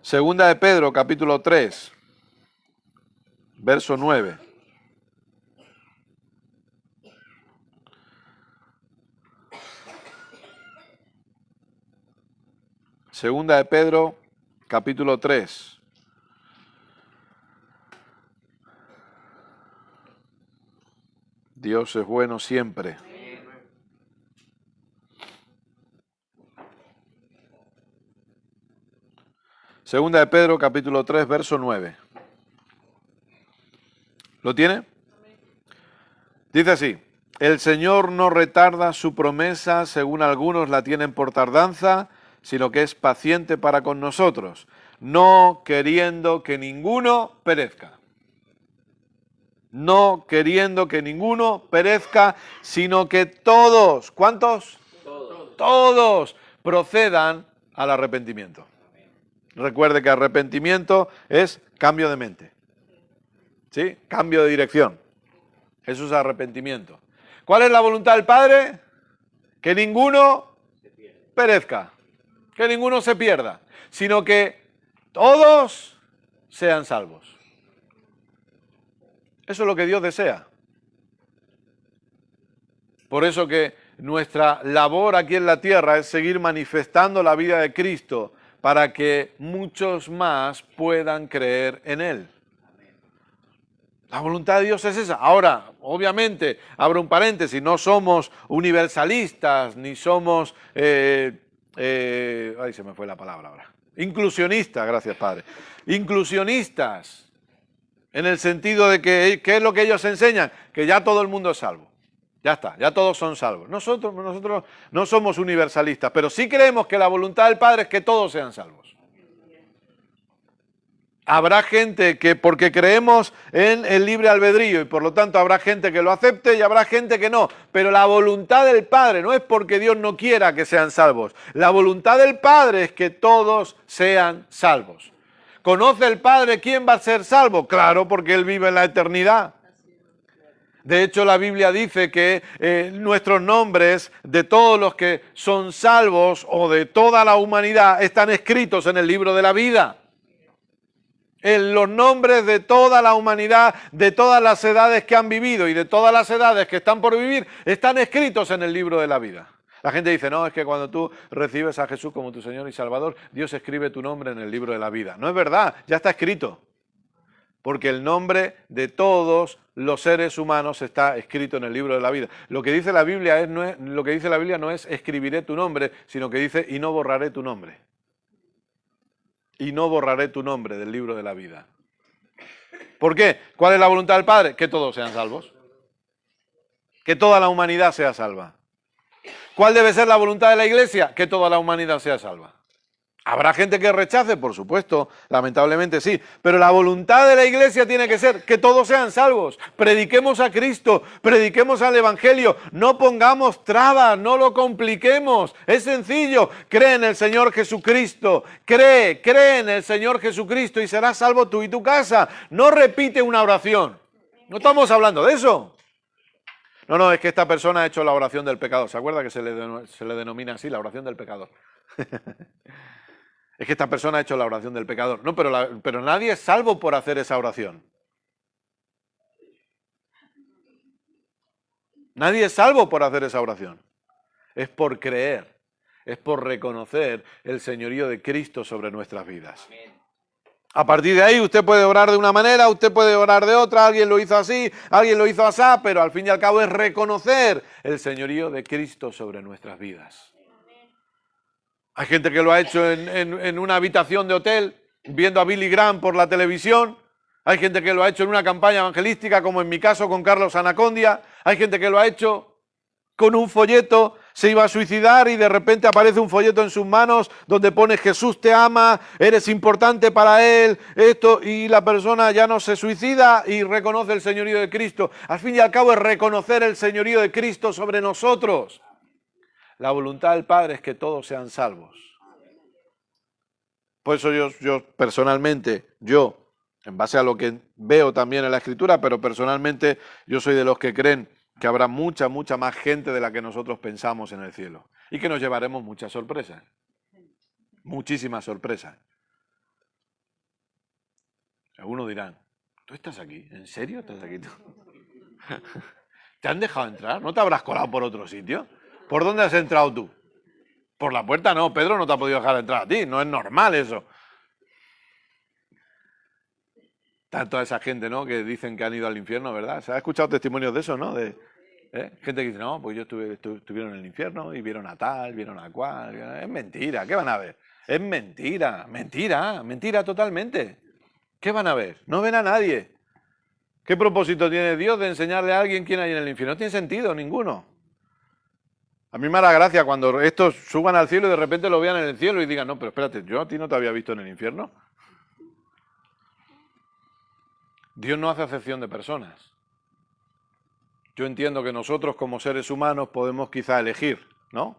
Speaker 1: Segunda de Pedro, capítulo 3, verso 9. Segunda de Pedro, capítulo 3. Dios es bueno siempre. Segunda de Pedro, capítulo 3, verso 9. ¿Lo tiene? Dice así, el Señor no retarda su promesa, según algunos la tienen por tardanza, sino que es paciente para con nosotros, no queriendo que ninguno perezca. No queriendo que ninguno perezca, sino que todos, ¿cuántos? Todos procedan al arrepentimiento. Recuerde que arrepentimiento es cambio de mente, ¿sí? Cambio de dirección. Eso es arrepentimiento. ¿Cuál es la voluntad del Padre? Que ninguno perezca, que ninguno se pierda, sino que todos sean salvos. Eso es lo que Dios desea. Por eso que nuestra labor aquí en la tierra es seguir manifestando la vida de Cristo para que muchos más puedan creer en Él. La voluntad de Dios es esa. Ahora, obviamente, abro un paréntesis, no somos universalistas, ni somos, ay, se me fue la palabra ahora, inclusionistas, gracias Padre, inclusionistas, en el sentido de que, ¿qué es lo que ellos enseñan? Que ya todo el mundo es salvo. Ya está, ya todos son salvos. Nosotros no somos universalistas, pero sí creemos que la voluntad del Padre es que todos sean salvos. Habrá gente que, porque creemos en el libre albedrío y por lo tanto habrá gente que lo acepte y habrá gente que no. Pero la voluntad del Padre no es porque Dios no quiera que sean salvos. La voluntad del Padre es que todos sean salvos. ¿Conoce el Padre quién va a ser salvo? Claro, porque Él vive en la eternidad. De hecho, la Biblia dice que nuestros nombres de todos los que son salvos o de toda la humanidad están escritos en el libro de la vida. En los nombres de toda la humanidad, de todas las edades que han vivido y de todas las edades que están por vivir, están escritos en el libro de la vida. La gente dice, no, es que cuando tú recibes a Jesús como tu Señor y Salvador, Dios escribe tu nombre en el libro de la vida. No es verdad, ya está escrito. Porque el nombre de todos los seres humanos está escrito en el libro de la vida. Lo que dice la Biblia no es escribiré tu nombre, sino que dice y no borraré tu nombre. Y no borraré tu nombre del libro de la vida. ¿Por qué? ¿Cuál es la voluntad del Padre? Que todos sean salvos. Que toda la humanidad sea salva. ¿Cuál debe ser la voluntad de la Iglesia? Que toda la humanidad sea salva. ¿Habrá gente que rechace? Por supuesto, lamentablemente sí. Pero la voluntad de la Iglesia tiene que ser que todos sean salvos. Prediquemos a Cristo, prediquemos al Evangelio. No pongamos trabas, no lo compliquemos. Es sencillo. Cree en el Señor Jesucristo. Cree en el Señor Jesucristo y serás salvo tú y tu casa. No repite una oración. No estamos hablando de eso. No, es que esta persona ha hecho la oración del pecador. ¿Se acuerda que se le denomina así, la oración del pecador? Es que esta persona ha hecho la oración del pecador. No, pero nadie es salvo por hacer esa oración. Nadie es salvo por hacer esa oración. Es por creer, es por reconocer el señorío de Cristo sobre nuestras vidas. A partir de ahí usted puede orar de una manera, usted puede orar de otra, alguien lo hizo así, alguien lo hizo así, pero al fin y al cabo es reconocer el señorío de Cristo sobre nuestras vidas. Hay gente que lo ha hecho en una habitación de hotel, viendo a Billy Graham por la televisión. Hay gente que lo ha hecho en una campaña evangelística, como en mi caso con Carlos Anacondia. Hay gente que lo ha hecho con un folleto, se iba a suicidar y de repente aparece un folleto en sus manos donde pone Jesús te ama, eres importante para Él, esto, y la persona ya no se suicida y reconoce el señorío de Cristo. Al fin y al cabo es reconocer el señorío de Cristo sobre nosotros. La voluntad del Padre es que todos sean salvos. Por eso yo personalmente, en base a lo que veo también en la Escritura, pero personalmente yo soy de los que creen que habrá mucha más gente de la que nosotros pensamos en el cielo. Y que nos llevaremos muchas sorpresas. Muchísimas sorpresas. Algunos dirán, ¿tú estás aquí? ¿En serio estás aquí tú? ¿Te han dejado entrar? ¿No te habrás colado por otro sitio? ¿Por dónde has entrado tú? Por la puerta no, Pedro no te ha podido dejar entrar a ti, no es normal eso. Está toda esa gente, ¿no?, que dicen que han ido al infierno, ¿verdad? ¿Se ha escuchado testimonios de eso, no? Gente que dice, no, pues estuvieron en el infierno y vieron a tal, vieron a cual. Es mentira, ¿qué van a ver? Es mentira totalmente. ¿Qué van a ver? No ven a nadie. ¿Qué propósito tiene Dios de enseñarle a alguien quién hay en el infierno? No tiene sentido ninguno. A mí me da gracia cuando estos suban al cielo y de repente lo vean en el cielo y digan, no, pero espérate, yo a ti no te había visto en el infierno. Dios no hace acepción de personas. Yo entiendo que nosotros como seres humanos podemos quizá elegir, ¿no?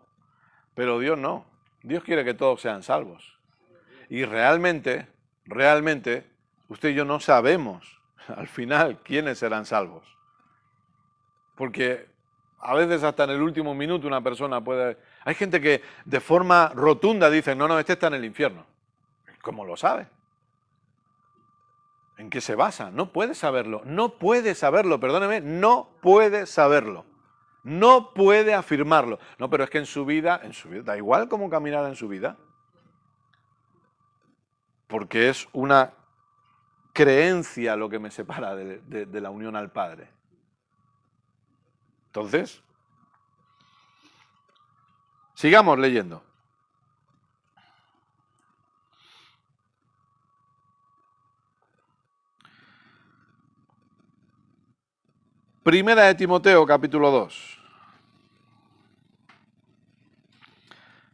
Speaker 1: Pero Dios no. Dios quiere que todos sean salvos. Y realmente, usted y yo no sabemos al final quiénes serán salvos. Porque a veces hasta en el último minuto una persona puede... Hay gente que de forma rotunda dice, no, este está en el infierno. ¿Cómo lo sabe? ¿En qué se basa? No puede saberlo, perdóneme, no puede saberlo. No puede afirmarlo. No, pero es que en su vida, da igual cómo caminara en su vida. Porque es una creencia lo que me separa de la unión al Padre. Entonces, sigamos leyendo. Primera de Timoteo, capítulo 2.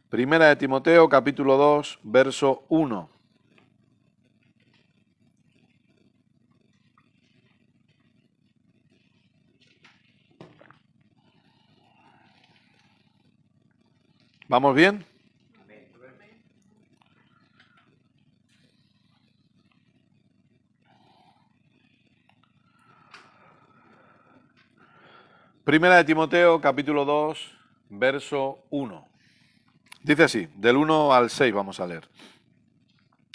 Speaker 1: Primera de Timoteo, capítulo 2, verso 1. ¿Vamos bien? Primera de Timoteo, capítulo 2, verso 1. Dice así, del 1 al 6 vamos a leer.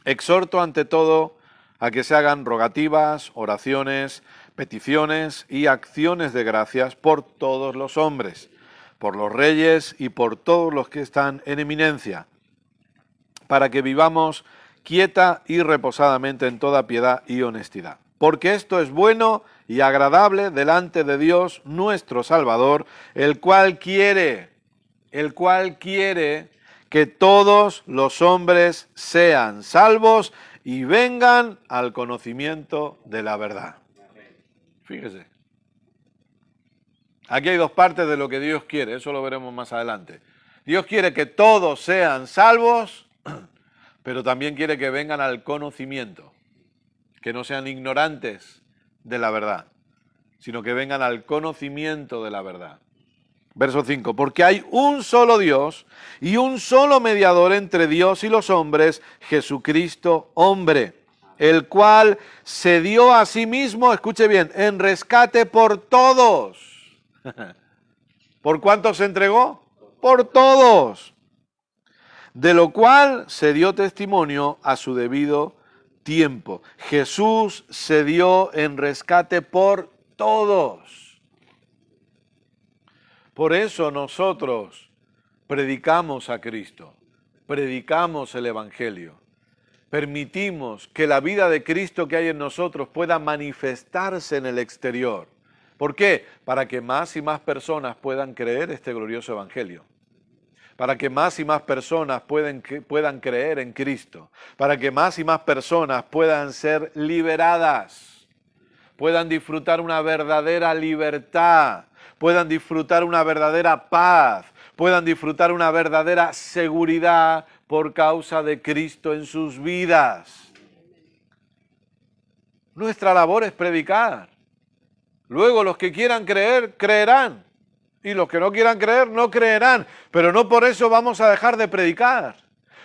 Speaker 1: Exhorto ante todo a que se hagan rogativas, oraciones, peticiones y acciones de gracias por todos los hombres, por los reyes y por todos los que están en eminencia, para que vivamos quieta y reposadamente en toda piedad y honestidad. Porque esto es bueno y agradable delante de Dios nuestro Salvador, el cual quiere que todos los hombres sean salvos y vengan al conocimiento de la verdad. Fíjese. Aquí hay dos partes de lo que Dios quiere, eso lo veremos más adelante. Dios quiere que todos sean salvos pero también quiere que vengan al conocimiento, que no sean ignorantes de la verdad, sino que vengan al conocimiento de la verdad. Verso 5, porque hay un solo Dios y un solo mediador entre Dios y los hombres, Jesucristo hombre, el cual se dio a sí mismo, escuche bien, en rescate por todos. ¿Por cuántos se entregó? Por todos. De lo cual se dio testimonio a su debido tiempo. Jesús se dio en rescate por todos. Por eso nosotros predicamos a Cristo, predicamos el Evangelio. Permitimos que la vida de Cristo que hay en nosotros pueda manifestarse en el exterior. ¿Por qué? Para que más y más personas puedan creer este glorioso Evangelio. Para que más y más personas puedan creer en Cristo. Para que más y más personas puedan ser liberadas. Puedan disfrutar una verdadera libertad. Puedan disfrutar una verdadera paz. Puedan disfrutar una verdadera seguridad por causa de Cristo en sus vidas. Nuestra labor es predicar. Luego los que quieran creer, creerán. Y los que no quieran creer, no creerán. Pero no por eso vamos a dejar de predicar.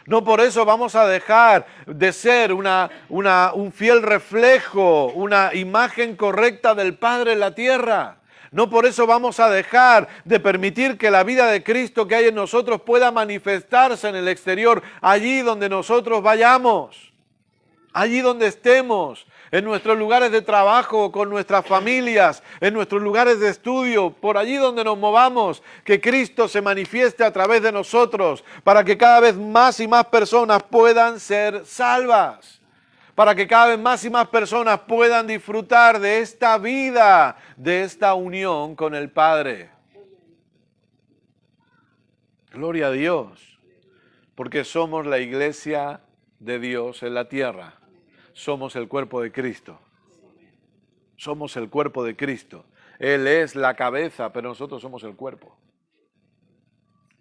Speaker 1: No por eso vamos a dejar de ser un fiel reflejo, una imagen correcta del Padre en la tierra. No por eso vamos a dejar de permitir que la vida de Cristo que hay en nosotros pueda manifestarse en el exterior, allí donde nosotros vayamos, allí donde estemos, en nuestros lugares de trabajo, con nuestras familias, en nuestros lugares de estudio, por allí donde nos movamos, que Cristo se manifieste a través de nosotros, para que cada vez más y más personas puedan ser salvas. Para que cada vez más y más personas puedan disfrutar de esta vida, de esta unión con el Padre. Gloria a Dios, porque somos la iglesia de Dios en la tierra. Somos el cuerpo de Cristo. Somos el cuerpo de Cristo. Él es la cabeza, pero nosotros somos el cuerpo.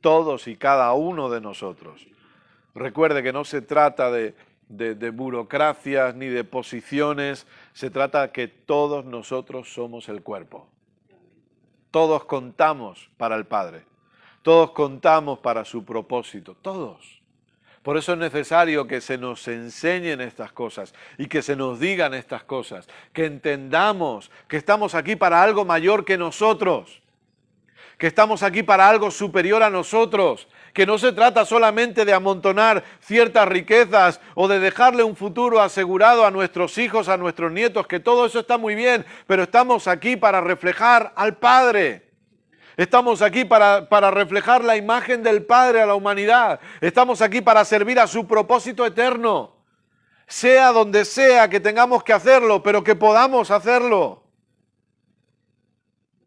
Speaker 1: Todos y cada uno de nosotros. Recuerde que no se trata de burocracias ni de posiciones, se trata que todos nosotros somos el cuerpo. Todos contamos para el Padre, todos contamos para su propósito, todos. Por eso es necesario que se nos enseñen estas cosas y que se nos digan estas cosas, que entendamos que estamos aquí para algo mayor que nosotros, que estamos aquí para algo superior a nosotros, que no se trata solamente de amontonar ciertas riquezas o de dejarle un futuro asegurado a nuestros hijos, a nuestros nietos, que todo eso está muy bien, pero estamos aquí para reflejar al Padre. Estamos aquí para reflejar la imagen del Padre a la humanidad. Estamos aquí para servir a su propósito eterno. Sea donde sea que tengamos que hacerlo, pero que podamos hacerlo.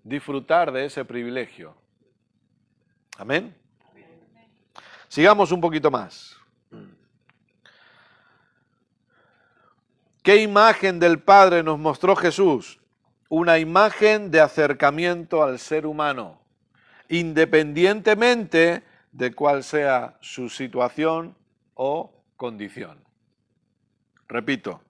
Speaker 1: Disfrutar de ese privilegio. Amén. Sigamos un poquito más. ¿Qué imagen del Padre nos mostró Jesús? Una imagen de acercamiento al ser humano, independientemente de cuál sea su situación o condición. Repito,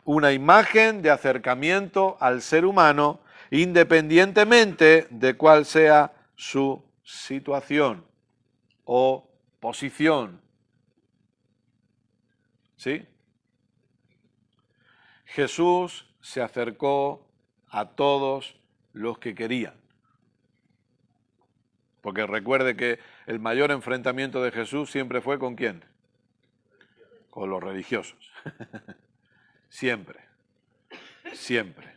Speaker 1: una imagen de acercamiento al ser humano, independientemente de cuál sea su situación o posición. ¿Sí? Jesús se acercó a todos los que querían. Porque recuerde que el mayor enfrentamiento de Jesús siempre fue ¿con quién? Con los religiosos. Siempre. Siempre.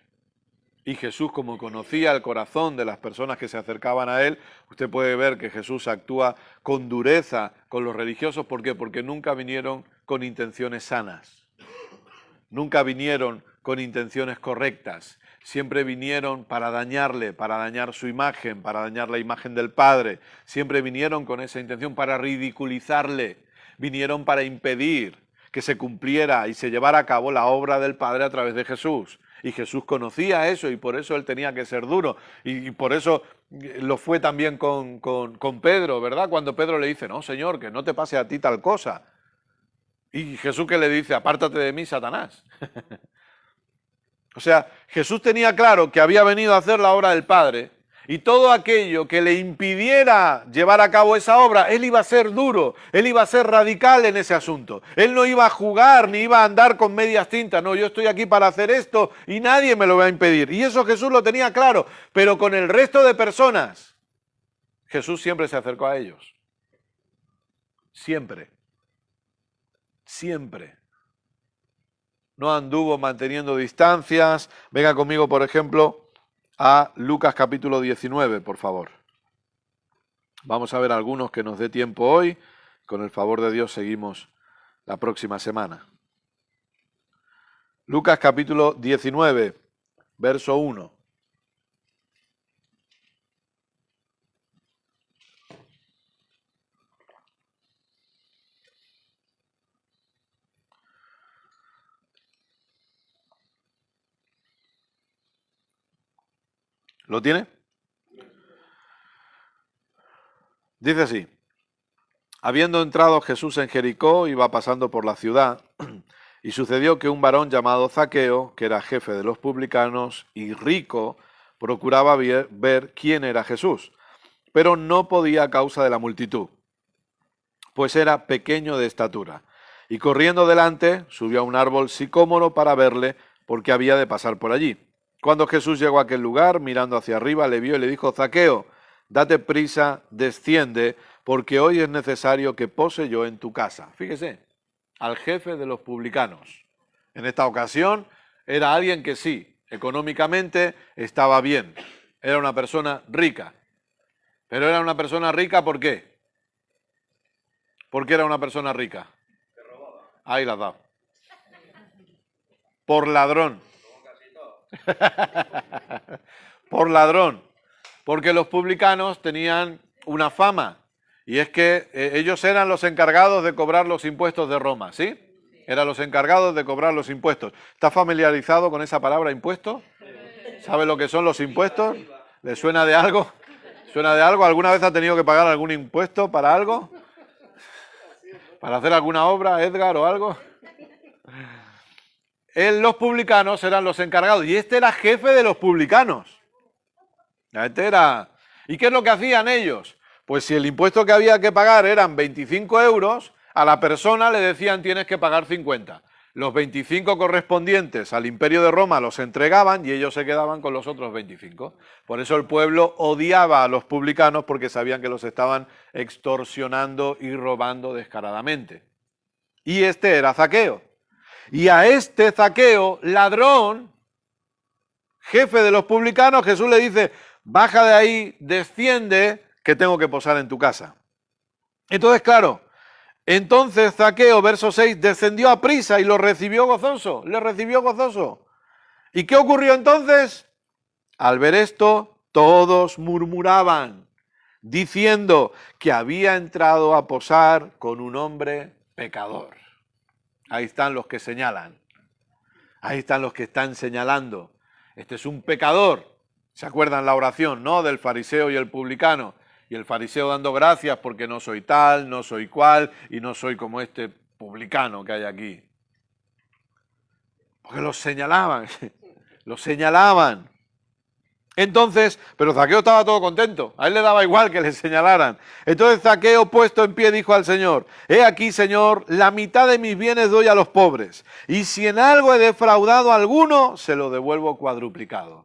Speaker 1: Y Jesús, como conocía el corazón de las personas que se acercaban a Él, usted puede ver que Jesús actúa con dureza con los religiosos. ¿Por qué? Porque nunca vinieron con intenciones sanas. Nunca vinieron con intenciones correctas. Siempre vinieron para dañarle, para dañar su imagen, para dañar la imagen del Padre. Siempre vinieron con esa intención para ridiculizarle. Vinieron para impedir que se cumpliera y se llevara a cabo la obra del Padre a través de Jesús. Y Jesús conocía eso y por eso Él tenía que ser duro. Y por eso lo fue también con Pedro, ¿verdad? Cuando Pedro le dice, no, Señor, que no te pase a ti tal cosa. Y Jesús que le dice, apártate de mí, Satanás. O sea, Jesús tenía claro que había venido a hacer la obra del Padre y todo aquello que le impidiera llevar a cabo esa obra, él iba a ser duro, él iba a ser radical en ese asunto. Él no iba a jugar ni iba a andar con medias tintas, no, yo estoy aquí para hacer esto y nadie me lo va a impedir. Y eso Jesús lo tenía claro, pero con el resto de personas, Jesús siempre se acercó a ellos. Siempre. Siempre. No anduvo manteniendo distancias. Venga conmigo, por ejemplo, a Lucas capítulo 19, por favor. Vamos a ver algunos que nos dé tiempo hoy. Con el favor de Dios seguimos la próxima semana. Lucas capítulo 19, verso 1. ¿Lo tiene? Dice así: habiendo entrado Jesús en Jericó, iba pasando por la ciudad, y sucedió que un varón llamado Zaqueo, que era jefe de los publicanos y rico, procuraba ver quién era Jesús, pero no podía a causa de la multitud, pues era pequeño de estatura. Y corriendo delante, subió a un árbol sicómoro para verle, porque había de pasar por allí. Cuando Jesús llegó a aquel lugar, mirando hacia arriba, le vio y le dijo: Zaqueo, date prisa, desciende, porque hoy es necesario que pose yo en tu casa. Fíjese, al jefe de los publicanos. En esta ocasión era alguien que sí, económicamente estaba bien. Era una persona rica. Pero era una persona rica, ¿por qué? ¿Por qué era una persona rica? Ahí la has dado. Por ladrón. Por ladrón. Porque los publicanos tenían una fama, y es que ellos eran los encargados de cobrar los impuestos de Roma, ¿sí? Eran los encargados de cobrar los impuestos. ¿Está familiarizado con esa palabra impuesto? ¿Sabe lo que son los impuestos? ¿Le suena de algo? ¿Suena de algo? ¿Alguna vez ha tenido que pagar algún impuesto para algo? ¿Para hacer alguna obra, Edgar, o algo? Los publicanos eran los encargados, y este era jefe de los publicanos. Este era... ¿Y qué es lo que hacían ellos? Pues si el impuesto que había que pagar eran 25 euros, a la persona le decían tienes que pagar 50. Los 25 correspondientes al Imperio de Roma los entregaban y ellos se quedaban con los otros 25. Por eso el pueblo odiaba a los publicanos, porque sabían que los estaban extorsionando y robando descaradamente. Y este era Zaqueo. Y a este Zaqueo, ladrón, jefe de los publicanos, Jesús le dice: baja de ahí, desciende, que tengo que posar en tu casa. Entonces, claro, entonces Zaqueo, verso 6, descendió a prisa y lo recibió gozoso, le recibió gozoso. ¿Y qué ocurrió entonces? Al ver esto, todos murmuraban, diciendo que había entrado a posar con un hombre pecador. Ahí están los que señalan. Ahí están los que están señalando. Este es un pecador. ¿Se acuerdan la oración, no? Del fariseo y el publicano. Y el fariseo dando gracias porque no soy tal, no soy cual y no soy como este publicano que hay aquí. Porque los señalaban. Los señalaban. Entonces, pero Zaqueo estaba todo contento, a él le daba igual que le señalaran. Entonces Zaqueo, puesto en pie, dijo al Señor: he aquí, Señor, la mitad de mis bienes doy a los pobres, y si en algo he defraudado a alguno, se lo devuelvo cuadruplicado.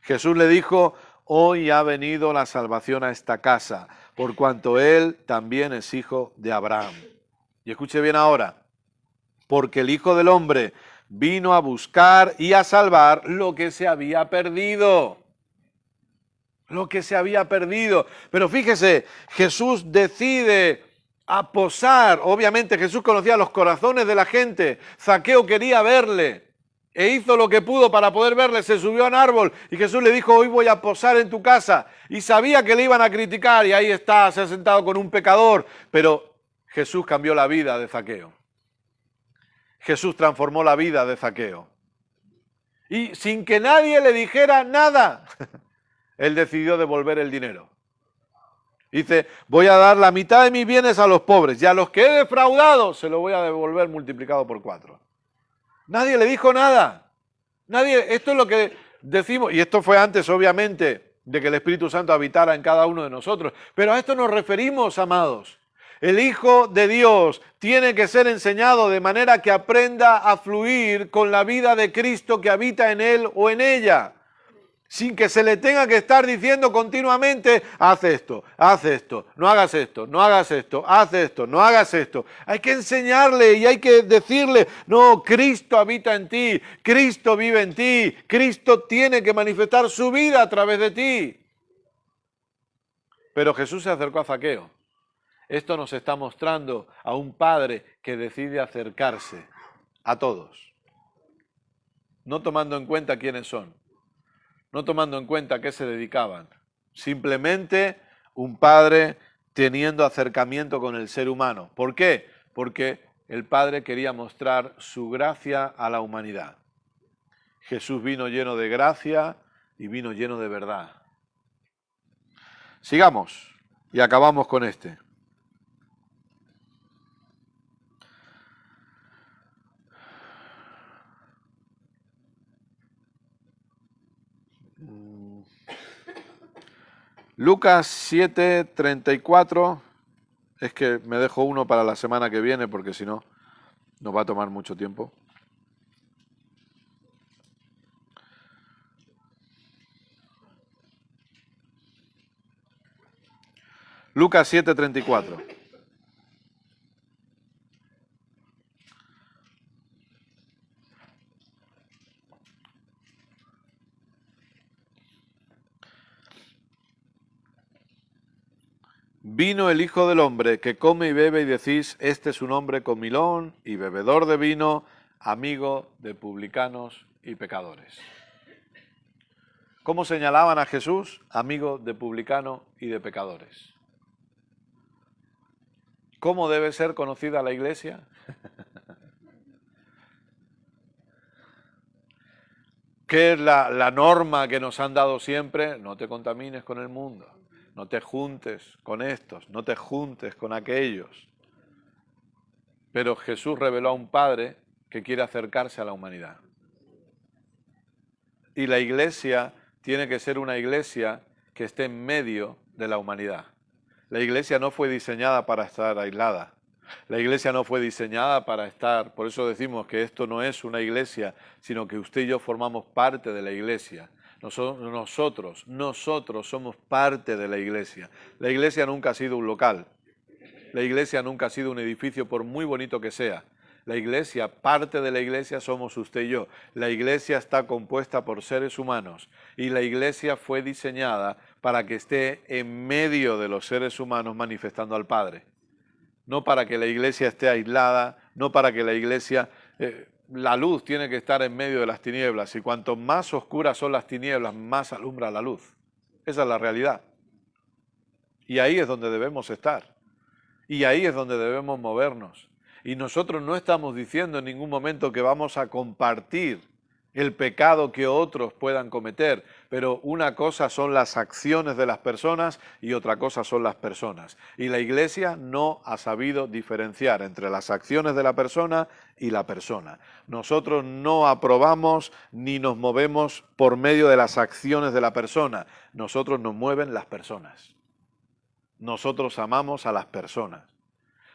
Speaker 1: Jesús le dijo: hoy ha venido la salvación a esta casa, por cuanto él también es hijo de Abraham. Y escuche bien ahora: porque el Hijo del Hombre vino a buscar y a salvar lo que se había perdido. Lo que se había perdido. Pero fíjese, Jesús decide a posar. Obviamente Jesús conocía los corazones de la gente. Zaqueo quería verle e hizo lo que pudo para poder verle. Se subió a un árbol y Jesús le dijo: hoy voy a posar en tu casa. Y sabía que le iban a criticar, y ahí está, se ha sentado con un pecador. Pero Jesús cambió la vida de Zaqueo. Jesús transformó la vida de Zaqueo. Y sin que nadie le dijera nada, él decidió devolver el dinero. Dice, voy a dar la mitad de mis bienes a los pobres y a los que he defraudado se lo voy a devolver multiplicado por 4. Nadie le dijo nada. Nadie, esto es lo que decimos, y esto fue antes, obviamente, de que el Espíritu Santo habitara en cada uno de nosotros. Pero a esto nos referimos, amados. El Hijo de Dios tiene que ser enseñado de manera que aprenda a fluir con la vida de Cristo que habita en él o en ella, sin que se le tenga que estar diciendo continuamente, haz esto, no hagas esto, no hagas esto, haz esto, no hagas esto. Hay que enseñarle y hay que decirle, no, Cristo habita en ti, Cristo vive en ti, Cristo tiene que manifestar su vida a través de ti. Pero Jesús se acercó a Zaqueo. Esto nos está mostrando a un padre que decide acercarse a todos, no tomando en cuenta quiénes son, no tomando en cuenta a qué se dedicaban. Simplemente un padre teniendo acercamiento con el ser humano. ¿Por qué? Porque el padre quería mostrar su gracia a la humanidad. Jesús vino lleno de gracia y vino lleno de verdad. Sigamos y acabamos con este. Lucas 7:34, es que me dejo uno para la semana que viene porque si no, nos va a tomar mucho tiempo. Lucas 7:34. Vino el Hijo del Hombre que come y bebe y decís, este es un hombre comilón y bebedor de vino, amigo de publicanos y pecadores. ¿Cómo señalaban a Jesús? Amigo de publicanos y de pecadores. ¿Cómo debe ser conocida la iglesia? ¿Qué es la norma que nos han dado siempre? No te contamines con el mundo. No te juntes con estos, no te juntes con aquellos. Pero Jesús reveló a un Padre que quiere acercarse a la humanidad. Y la iglesia tiene que ser una iglesia que esté en medio de la humanidad. La iglesia no fue diseñada para estar aislada. La iglesia no fue diseñada para estar, por eso decimos que esto no es una iglesia, sino que usted y yo formamos parte de la iglesia. Nosotros somos parte de la iglesia. La iglesia nunca ha sido un local. La iglesia nunca ha sido un edificio, por muy bonito que sea. La iglesia, parte de la iglesia somos usted y yo. La iglesia está compuesta por seres humanos y la iglesia fue diseñada para que esté en medio de los seres humanos manifestando al Padre. No para que la iglesia esté aislada, no para que la iglesia... la luz tiene que estar en medio de las tinieblas y cuanto más oscuras son las tinieblas, más alumbra la luz. Esa es la realidad. Y ahí es donde debemos estar. Y ahí es donde debemos movernos. Y nosotros no estamos diciendo en ningún momento que vamos a compartir el pecado que otros puedan cometer, pero una cosa son las acciones de las personas y otra cosa son las personas. Y la Iglesia no ha sabido diferenciar entre las acciones de la persona y la persona. Nosotros no aprobamos ni nos movemos por medio de las acciones de la persona. Nosotros nos mueven las personas. Nosotros amamos a las personas,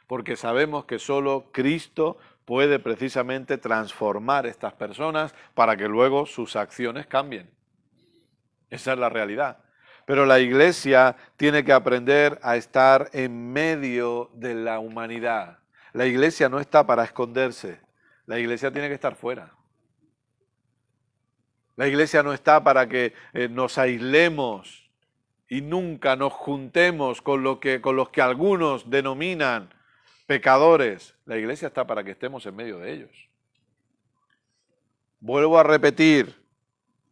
Speaker 1: porque sabemos que solo Cristo puede precisamente transformar estas personas para que luego sus acciones cambien. Esa es la realidad. Pero la iglesia tiene que aprender a estar en medio de la humanidad. La iglesia no está para esconderse. La iglesia tiene que estar fuera. La iglesia no está para que nos aislemos y nunca nos juntemos con los que algunos denominan pecadores. La iglesia está para que estemos en medio de ellos. Vuelvo a repetir,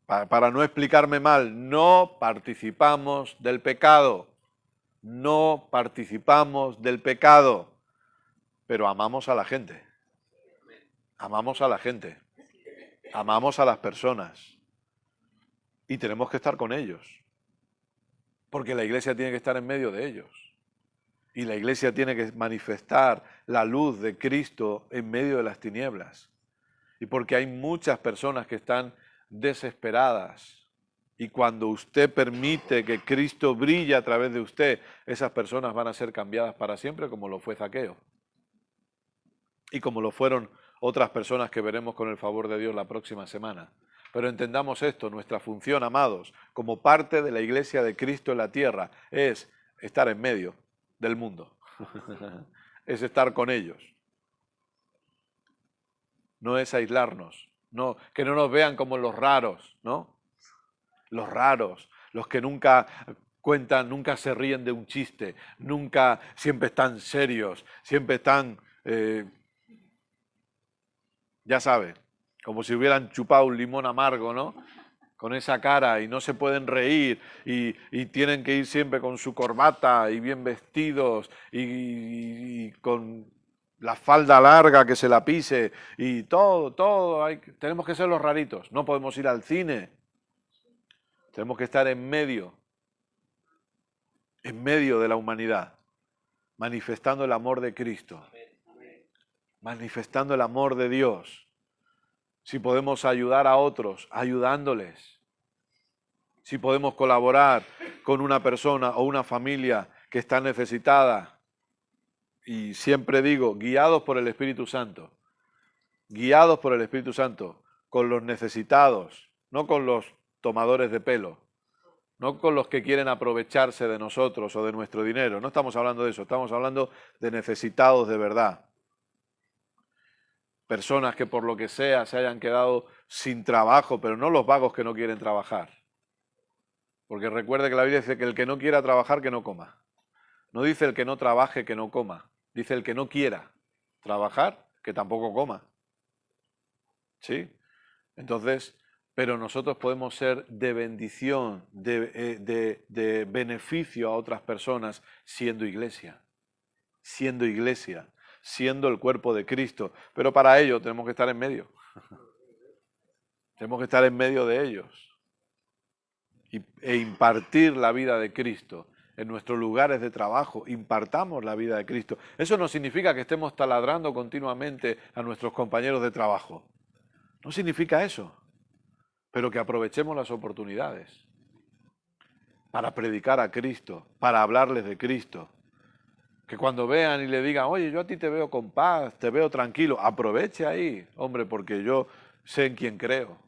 Speaker 1: para no explicarme mal, no participamos del pecado. No participamos del pecado, pero amamos a la gente. Amamos a la gente. Amamos a las personas. Y tenemos que estar con ellos. porque la iglesia tiene que estar en medio de ellos. Y la iglesia tiene que manifestar la luz de Cristo en medio de las tinieblas. Y porque hay muchas personas que están desesperadas. Y cuando usted permite que Cristo brille a través de usted, esas personas van a ser cambiadas para siempre, como lo fue Zaqueo. Y como lo fueron otras personas que veremos con el favor de Dios la próxima semana. Pero entendamos esto, nuestra función, amados, como parte de la iglesia de Cristo en la tierra, es estar en medio del mundo. Es estar con ellos. No es aislarnos, no, que no nos vean como los raros, ¿no? Los raros, los que nunca cuentan, nunca se ríen de un chiste, nunca, siempre están serios, siempre están, ya sabe, como si hubieran chupado un limón amargo, ¿no? Con esa cara y no se pueden reír y tienen que ir siempre con su corbata y bien vestidos y con la falda larga que se la pise y todo. Tenemos que ser los raritos, no podemos ir al cine. Tenemos que estar en medio de la humanidad, manifestando el amor de Cristo, manifestando el amor de Dios. Si podemos ayudar a otros, ayudándoles. Si podemos colaborar con una persona o una familia que está necesitada. Y siempre digo, guiados por el Espíritu Santo. Guiados por el Espíritu Santo, con los necesitados, no con los tomadores de pelo, no con los que quieren aprovecharse de nosotros o de nuestro dinero. No estamos hablando de eso, estamos hablando de necesitados de verdad. Personas que por lo que sea se hayan quedado sin trabajo, pero no los vagos que no quieren trabajar. Porque recuerde que la Biblia dice que el que no quiera trabajar, que no coma. No dice el que no trabaje, que no coma. Dice el que no quiera trabajar, que tampoco coma. ¿Sí? Entonces, pero nosotros podemos ser de bendición, de beneficio a otras personas siendo iglesia. Siendo iglesia. Siendo el cuerpo de Cristo, pero para ello tenemos que estar en medio. Tenemos que estar en medio de ellos e impartir la vida de Cristo en nuestros lugares de trabajo. Impartamos la vida de Cristo. Eso no significa que estemos taladrando continuamente a nuestros compañeros de trabajo. No significa eso, pero que aprovechemos las oportunidades para predicar a Cristo, para hablarles de Cristo. Que cuando vean y le digan, oye, yo a ti te veo con paz, te veo tranquilo, aproveche ahí, hombre, porque yo sé en quién creo,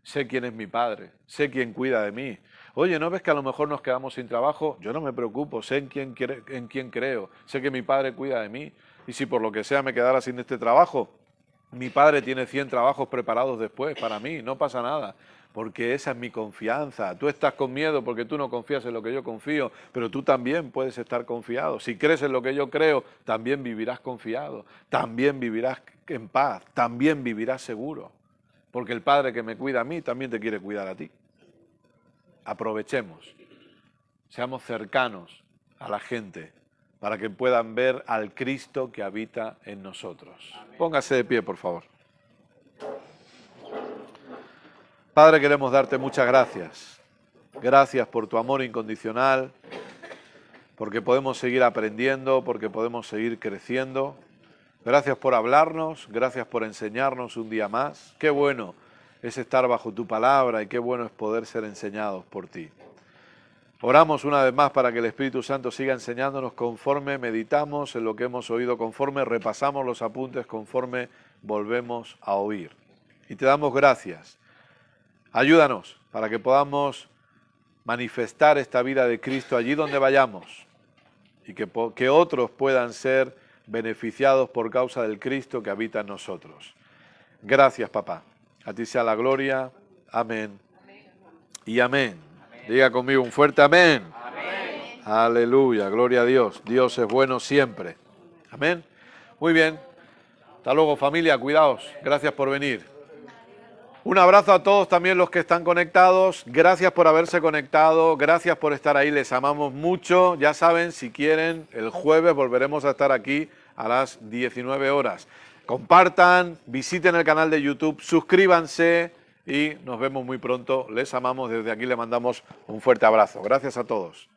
Speaker 1: sé quién es mi padre, sé quién cuida de mí. Oye, ¿no ves que a lo mejor nos quedamos sin trabajo? Yo no me preocupo, sé en quién creo, sé que mi padre cuida de mí. Y si por lo que sea me quedara sin este trabajo, mi padre tiene 100 trabajos preparados después para mí, no pasa nada. Porque esa es mi confianza. Tú estás con miedo porque tú no confías en lo que yo confío, pero tú también puedes estar confiado. Si crees en lo que yo creo, también vivirás confiado, también vivirás en paz, también vivirás seguro. Porque el Padre que me cuida a mí también te quiere cuidar a ti. Aprovechemos, seamos cercanos a la gente para que puedan ver al Cristo que habita en nosotros. Amén. Póngase de pie, por favor. Padre, queremos darte muchas gracias. Gracias por tu amor incondicional, porque podemos seguir aprendiendo, porque podemos seguir creciendo. Gracias por hablarnos, gracias por enseñarnos un día más. Qué bueno es estar bajo tu palabra y qué bueno es poder ser enseñados por ti. Oramos una vez más para que el Espíritu Santo siga enseñándonos conforme meditamos en lo que hemos oído, conforme repasamos los apuntes, conforme volvemos a oír. Y te damos gracias. Ayúdanos para que podamos manifestar esta vida de Cristo allí donde vayamos y que otros puedan ser beneficiados por causa del Cristo que habita en nosotros. Gracias, papá. A ti sea la gloria. Amén. Y amén. Diga conmigo un fuerte amén. Amén. Aleluya, gloria a Dios. Dios es bueno siempre. Amén. Muy bien. Hasta luego, familia. Cuidaos. Gracias por venir. Un abrazo a todos también los que están conectados. Gracias por haberse conectado. Gracias por estar ahí. Les amamos mucho. Ya saben, si quieren, el jueves volveremos a estar aquí a las 19 horas. Compartan, visiten el canal de YouTube, suscríbanse y nos vemos muy pronto. Les amamos. Desde aquí les mandamos un fuerte abrazo. Gracias a todos.